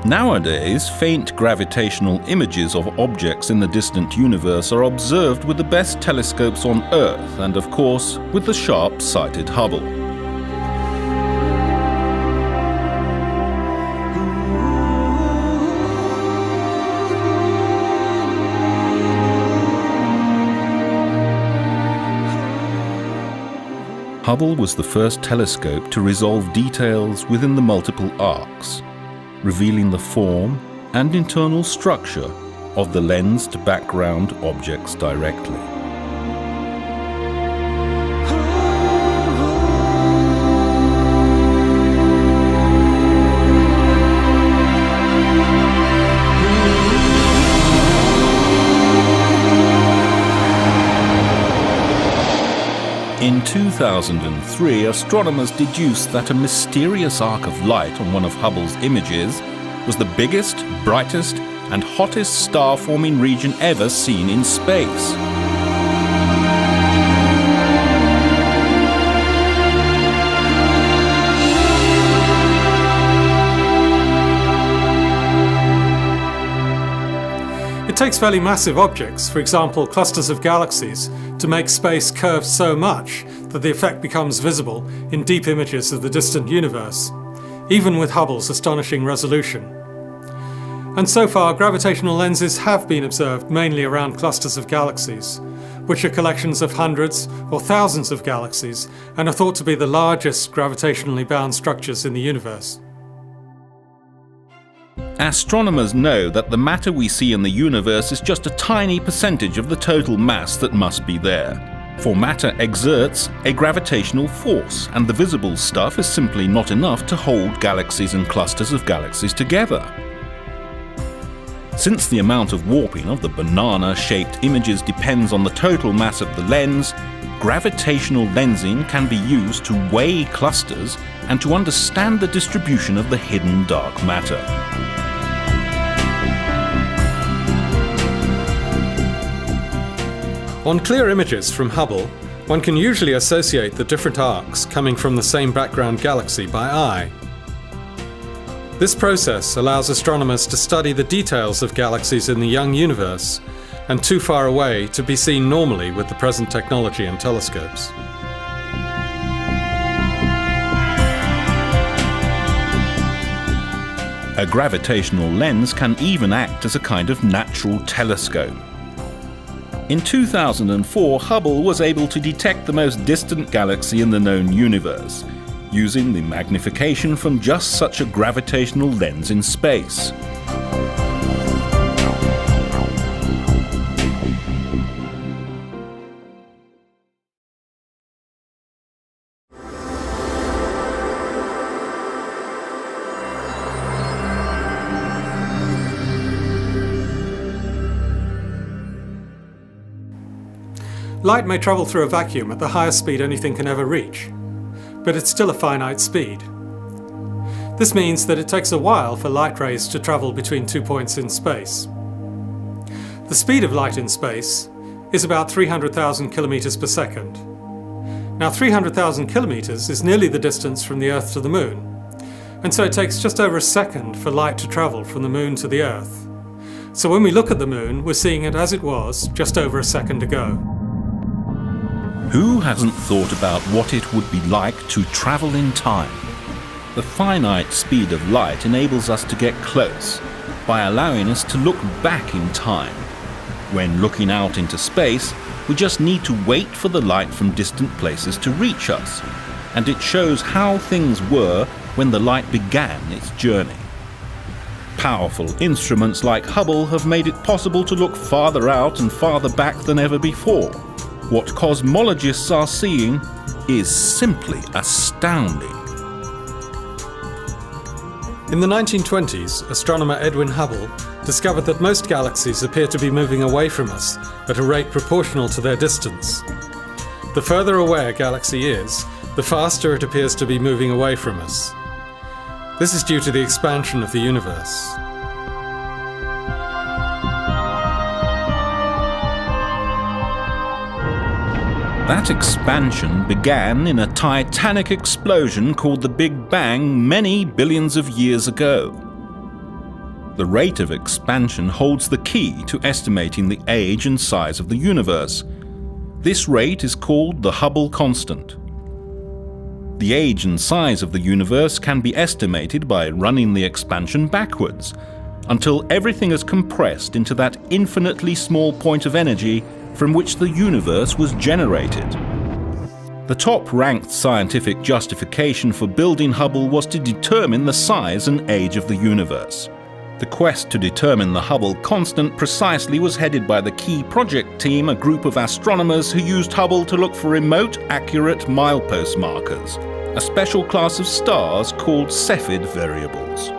S2: Nowadays, faint gravitational images of objects in the distant universe are observed with the best telescopes on Earth and, of course, with the sharp-sighted Hubble. Hubble was the first telescope to resolve details within the multiple arcs, revealing the form and internal structure of the lensed background objects directly. In 2003, astronomers deduced that a mysterious arc of light on one of Hubble's images was the biggest, brightest, and hottest star-forming region ever seen in space.
S1: It takes fairly massive objects, for example clusters of galaxies, to make space curve so much that the effect becomes visible in deep images of the distant universe, even with Hubble's astonishing resolution. And so far, gravitational lenses have been observed mainly around clusters of galaxies, which are collections of hundreds or thousands of galaxies and are thought to be the largest gravitationally bound structures in the universe.
S2: Astronomers know that the matter we see in the universe is just a tiny percentage of the total mass that must be there. For matter exerts a gravitational force, and the visible stuff is simply not enough to hold galaxies and clusters of galaxies together. Since the amount of warping of the banana-shaped images depends on the total mass of the lens, gravitational lensing can be used to weigh clusters and to understand the distribution of the hidden dark matter.
S1: On clear images from Hubble, One can usually associate the different arcs coming from the same background galaxy by eye. This process allows astronomers to study the details of galaxies in the young universe and too far away to be seen normally with the present technology and telescopes.
S2: A gravitational lens can even act as a kind of natural telescope. In 2004, Hubble was able to detect the most distant galaxy in the known universe, using the magnification from just such a gravitational lens in space.
S1: Light may travel through a vacuum at the highest speed anything can ever reach, but it's still a finite speed. This means that it takes a while for light rays to travel between 2 points in space. The speed of light in space is about 300,000 kilometers per second. Now 300,000 kilometers is nearly the distance from the Earth to the Moon, and so it takes just over a second for light to travel from the Moon to the Earth. So when we look at the Moon, we're seeing it as it was just over a second ago.
S2: Who hasn't thought about what it would be like to travel in time? The finite speed of light enables us to get close by allowing us to look back in time. When looking out into space, we just need to wait for the light from distant places to reach us, and it shows how things were when the light began its journey. Powerful instruments like Hubble have made it possible to look farther out and farther back than ever before. What cosmologists are seeing is simply astounding.
S1: In the 1920s, astronomer Edwin Hubble discovered that most galaxies appear to be moving away from us at a rate proportional to their distance. The further away a galaxy is, the faster it appears to be moving away from us. This is due to the expansion of the universe.
S2: That expansion began in a titanic explosion called the Big Bang many billions of years ago. The rate of expansion holds the key to estimating the age and size of the universe. This rate is called the Hubble constant. The age and size of the universe can be estimated by running the expansion backwards, until everything is compressed into that infinitely small point of energy from which the universe was generated. The top-ranked scientific justification for building Hubble was to determine the size and age of the universe. The quest to determine the Hubble constant precisely was headed by the Key Project team, a group of astronomers who used Hubble to look for remote, accurate milepost markers, a special class of stars called Cepheid variables.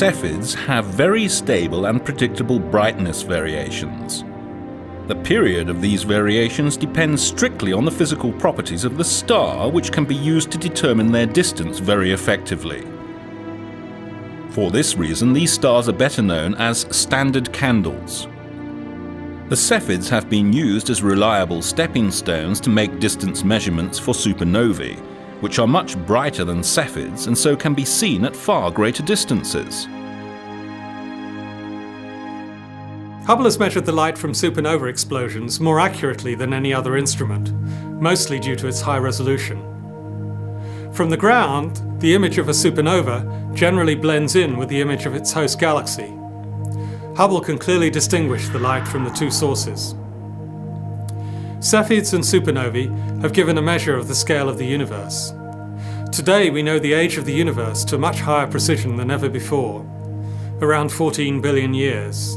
S2: Cepheids have very stable and predictable brightness variations. The period of these variations depends strictly on the physical properties of the star, which can be used to determine their distance very effectively. For this reason, these stars are better known as standard candles. The Cepheids have been used as reliable stepping stones to make distance measurements for supernovae, which are much brighter than Cepheids and so can be seen at far greater distances.
S1: Hubble has measured the light from supernova explosions more accurately than any other instrument, mostly due to its high resolution. From the ground, the image of a supernova generally blends in with the image of its host galaxy. Hubble can clearly distinguish the light from the two sources. Cepheids and supernovae have given a measure of the scale of the universe. Today we know the age of the universe to a much higher precision than ever before. around 14 billion years.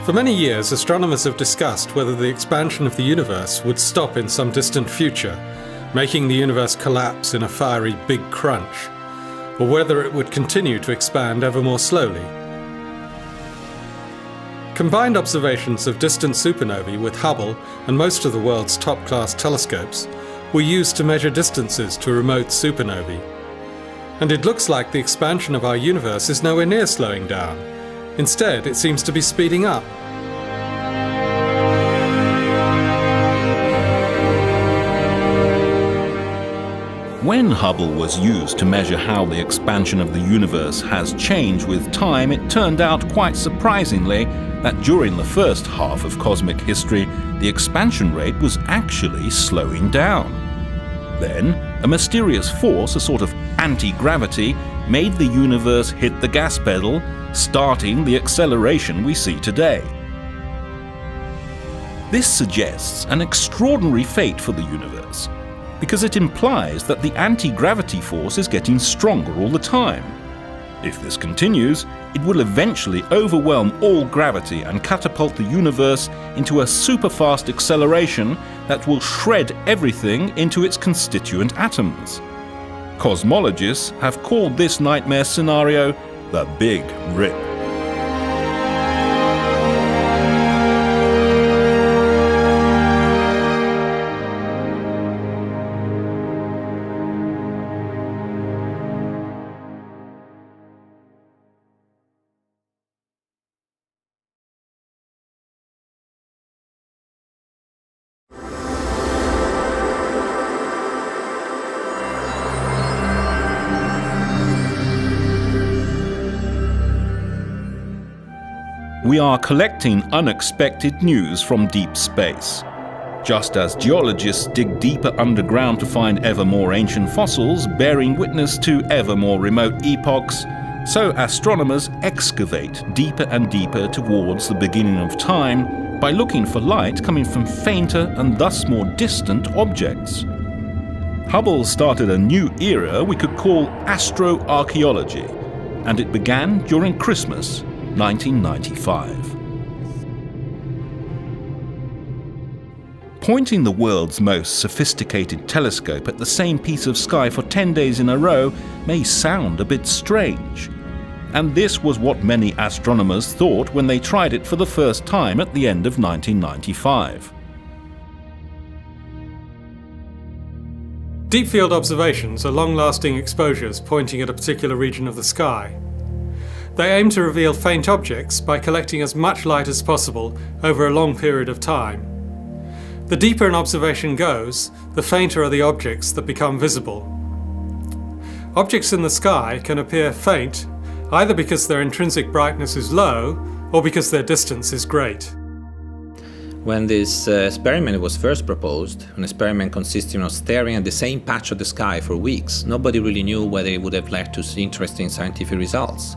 S1: For many years, astronomers have discussed whether the expansion of the universe would stop in some distant future, making the universe collapse in a fiery big crunch, or whether it would continue to expand ever more slowly. Combined observations of distant supernovae with Hubble and most of the world's top-class telescopes were used to measure distances to remote supernovae. And it looks like the expansion of our universe is nowhere near slowing down. Instead, it seems to be speeding up.
S2: When Hubble was used to measure how the expansion of the universe has changed with time, it turned out quite surprisingly that during the first half of cosmic history, the expansion rate was actually slowing down. Then, a mysterious force, a sort of anti-gravity, made the universe hit the gas pedal, starting the acceleration we see today. This suggests an extraordinary fate for the universe, because it implies that the anti-gravity force is getting stronger all the time. If this continues, it will eventually overwhelm all gravity and catapult the universe into a super-fast acceleration that will shred everything into its constituent atoms. Cosmologists have called this nightmare scenario the Big Rip. We are collecting unexpected news from deep space. Just as geologists dig deeper underground to find ever more ancient fossils bearing witness to ever more remote epochs, so astronomers excavate deeper and deeper towards the beginning of time by looking for light coming from fainter and thus more distant objects. Hubble started a new era we could call astroarchaeology, and it began during Christmas 1995. Pointing the world's most sophisticated telescope at the same piece of sky for 10 days in a row may sound a bit strange. And this was what many astronomers thought when they tried it for the first time at the end of 1995.
S1: Deep field observations are long-lasting exposures pointing at a particular region of the sky. They aim to reveal faint objects by collecting as much light as possible over a long period of time. The deeper an observation goes, the fainter are the objects that become visible. Objects in the sky can appear faint either because their intrinsic brightness is low or because their distance is great.
S5: When this experiment was first proposed, an experiment consisting of staring at the same patch of the sky for weeks, nobody really knew whether it would have led to interesting scientific results.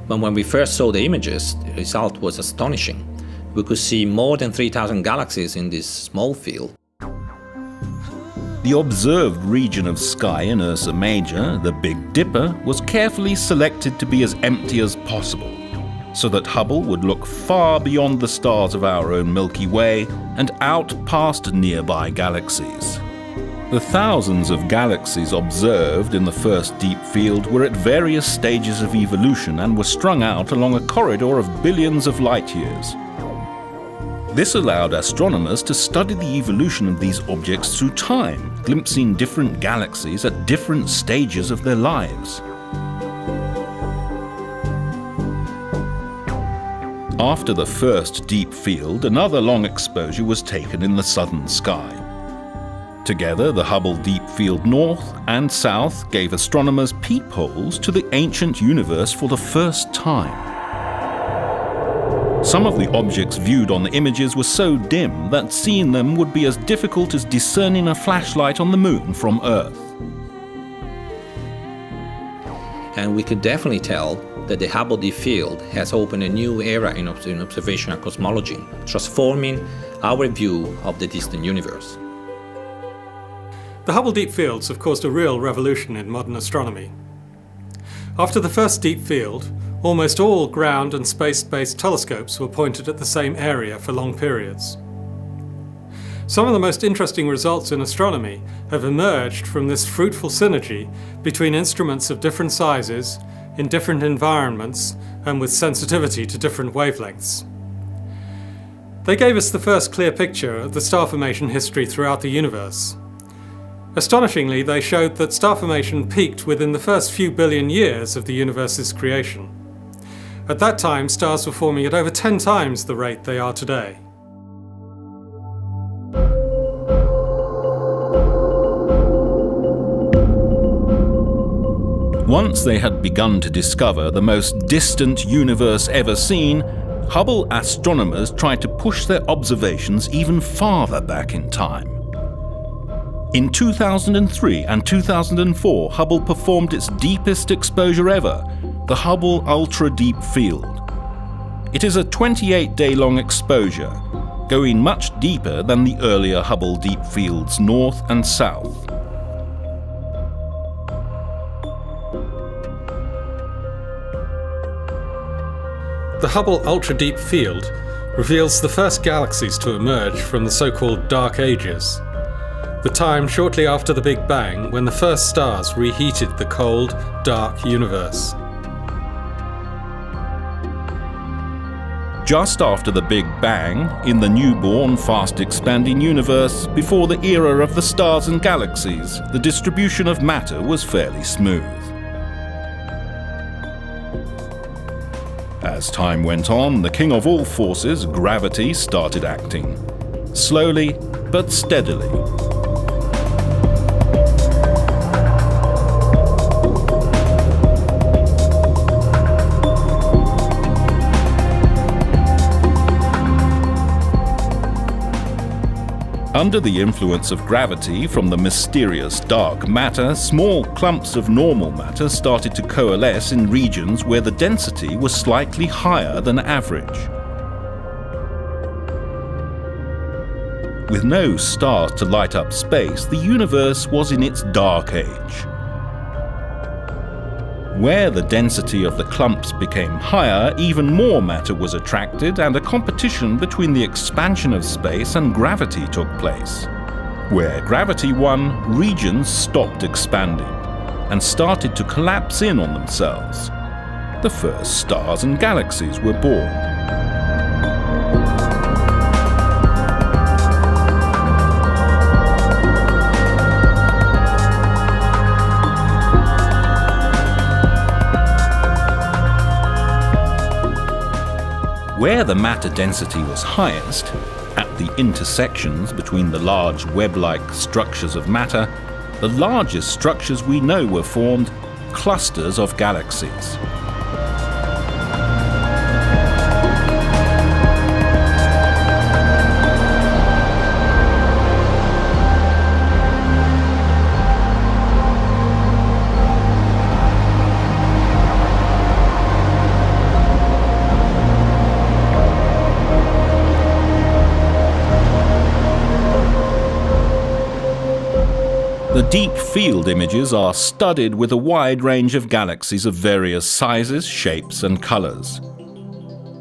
S5: But when we first saw the images, the result was astonishing. We could see more than 3,000 galaxies in this small field.
S2: The observed region of sky in Ursa Major, the Big Dipper, was carefully selected to be as empty as possible, so that Hubble would look far beyond the stars of our own Milky Way and out past nearby galaxies. The thousands of galaxies observed in the first deep field were at various stages of evolution and were strung out along a corridor of billions of light years. This allowed astronomers to study the evolution of these objects through time, glimpsing different galaxies at different stages of their lives. After the first deep field, another long exposure was taken in the southern sky. Together, the Hubble Deep Field North and South gave astronomers peepholes to the ancient universe for the first time. Some of the objects viewed on the images were so dim that seeing them would be as difficult as discerning a flashlight on the moon from Earth.
S5: And we could definitely tell that the Hubble Deep Field has opened a new era in observational cosmology, transforming our view of the distant universe.
S1: The Hubble Deep Fields have caused a real revolution in modern astronomy. After the first deep field, almost all ground and space-based telescopes were pointed at the same area for long periods. Some of the most interesting results in astronomy have emerged from this fruitful synergy between instruments of different sizes, in different environments, and with sensitivity to different wavelengths. They gave us the first clear picture of the star formation history throughout the universe. Astonishingly, they showed that star formation peaked within the first few billion years of the universe's creation. At that time, stars were forming at over 10 times the rate they are today.
S2: Once they had begun to discover the most distant universe ever seen, Hubble astronomers tried to push their observations even farther back in time. In 2003 and 2004, Hubble performed its deepest exposure ever, the Hubble Ultra Deep Field. It is a 28-day-long exposure, going much deeper than the earlier Hubble Deep Fields north and south.
S1: The Hubble Ultra Deep Field reveals the first galaxies to emerge from the so-called Dark Ages, the time shortly after the Big Bang when the first stars reheated the cold, dark universe.
S2: Just after the Big Bang, in the newborn, fast-expanding universe, before the era of the stars and galaxies, the distribution of matter was fairly smooth. As time went on, the king of all forces, gravity, started acting. Slowly, but steadily. Under the influence of gravity from the mysterious dark matter, small clumps of normal matter started to coalesce in regions where the density was slightly higher than average. With no stars to light up space, the universe was in its dark age. Where the density of the clumps became higher, even more matter was attracted, and a competition between the expansion of space and gravity took place. Where gravity won, regions stopped expanding and started to collapse in on themselves. The first stars and galaxies were born. Where the matter density was highest, at the intersections between the large web-like structures of matter, the largest structures we know were formed, clusters of galaxies. The deep field images are studded with a wide range of galaxies of various sizes, shapes, and colors.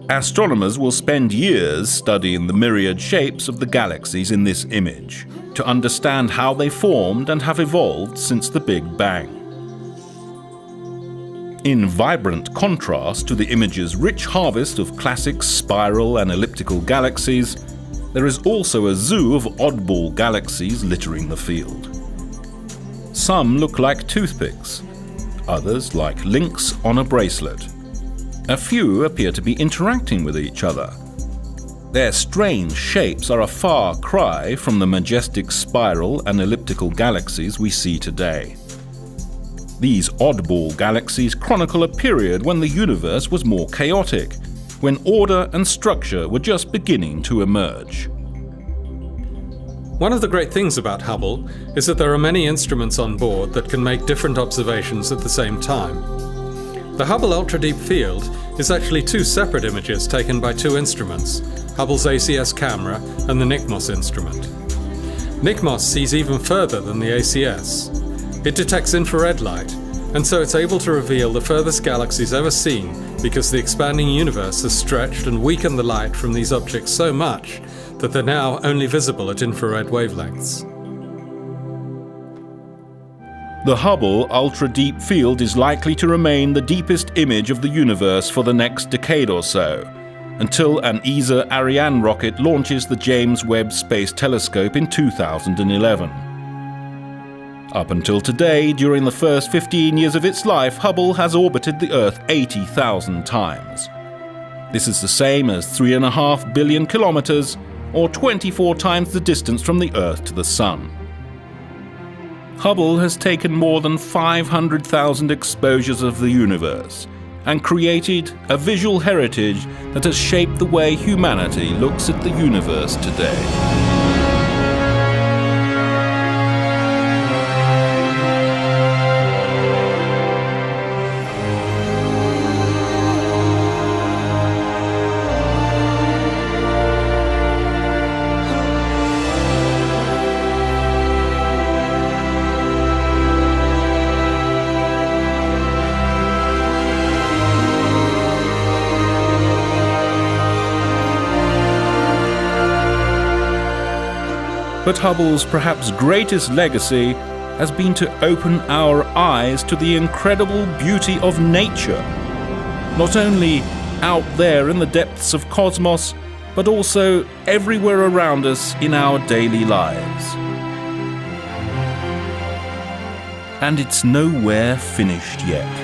S2: Astronomers will spend years studying the myriad shapes of the galaxies in this image to understand how they formed and have evolved since the Big Bang. In vibrant contrast to the image's rich harvest of classic spiral and elliptical galaxies, there is also a zoo of oddball galaxies littering the field. Some look like toothpicks, others like links on a bracelet. A few appear to be interacting with each other. Their strange shapes are a far cry from the majestic spiral and elliptical galaxies we see today. These oddball galaxies chronicle a period when the universe was more chaotic, when order and structure were just beginning to emerge.
S1: One of the great things about Hubble is that there are many instruments on board that can make different observations at the same time. The Hubble Ultra Deep Field is actually two separate images taken by two instruments, Hubble's ACS camera and the NICMOS instrument. NICMOS sees even further than the ACS. It detects infrared light, And so it's able to reveal the furthest galaxies ever seen because the expanding universe has stretched and weakened the light from these objects so much that they're now only visible at infrared wavelengths.
S2: The Hubble ultra-deep field is likely to remain the deepest image of the universe for the next decade or so, until an ESA Ariane rocket launches the James Webb Space Telescope in 2011. Up until today, during the first 15 years of its life, Hubble has orbited the Earth 80,000 times. This is the same as 3.5 billion kilometers, or 24 times the distance from the Earth to the Sun. Hubble has taken more than 500,000 exposures of the universe and created a visual heritage that has shaped the way humanity looks at the universe today. But Hubble's perhaps greatest legacy has been to open our eyes to the incredible beauty of nature, not only out there in the depths of cosmos, but also everywhere around us in our daily lives. And it's nowhere finished yet.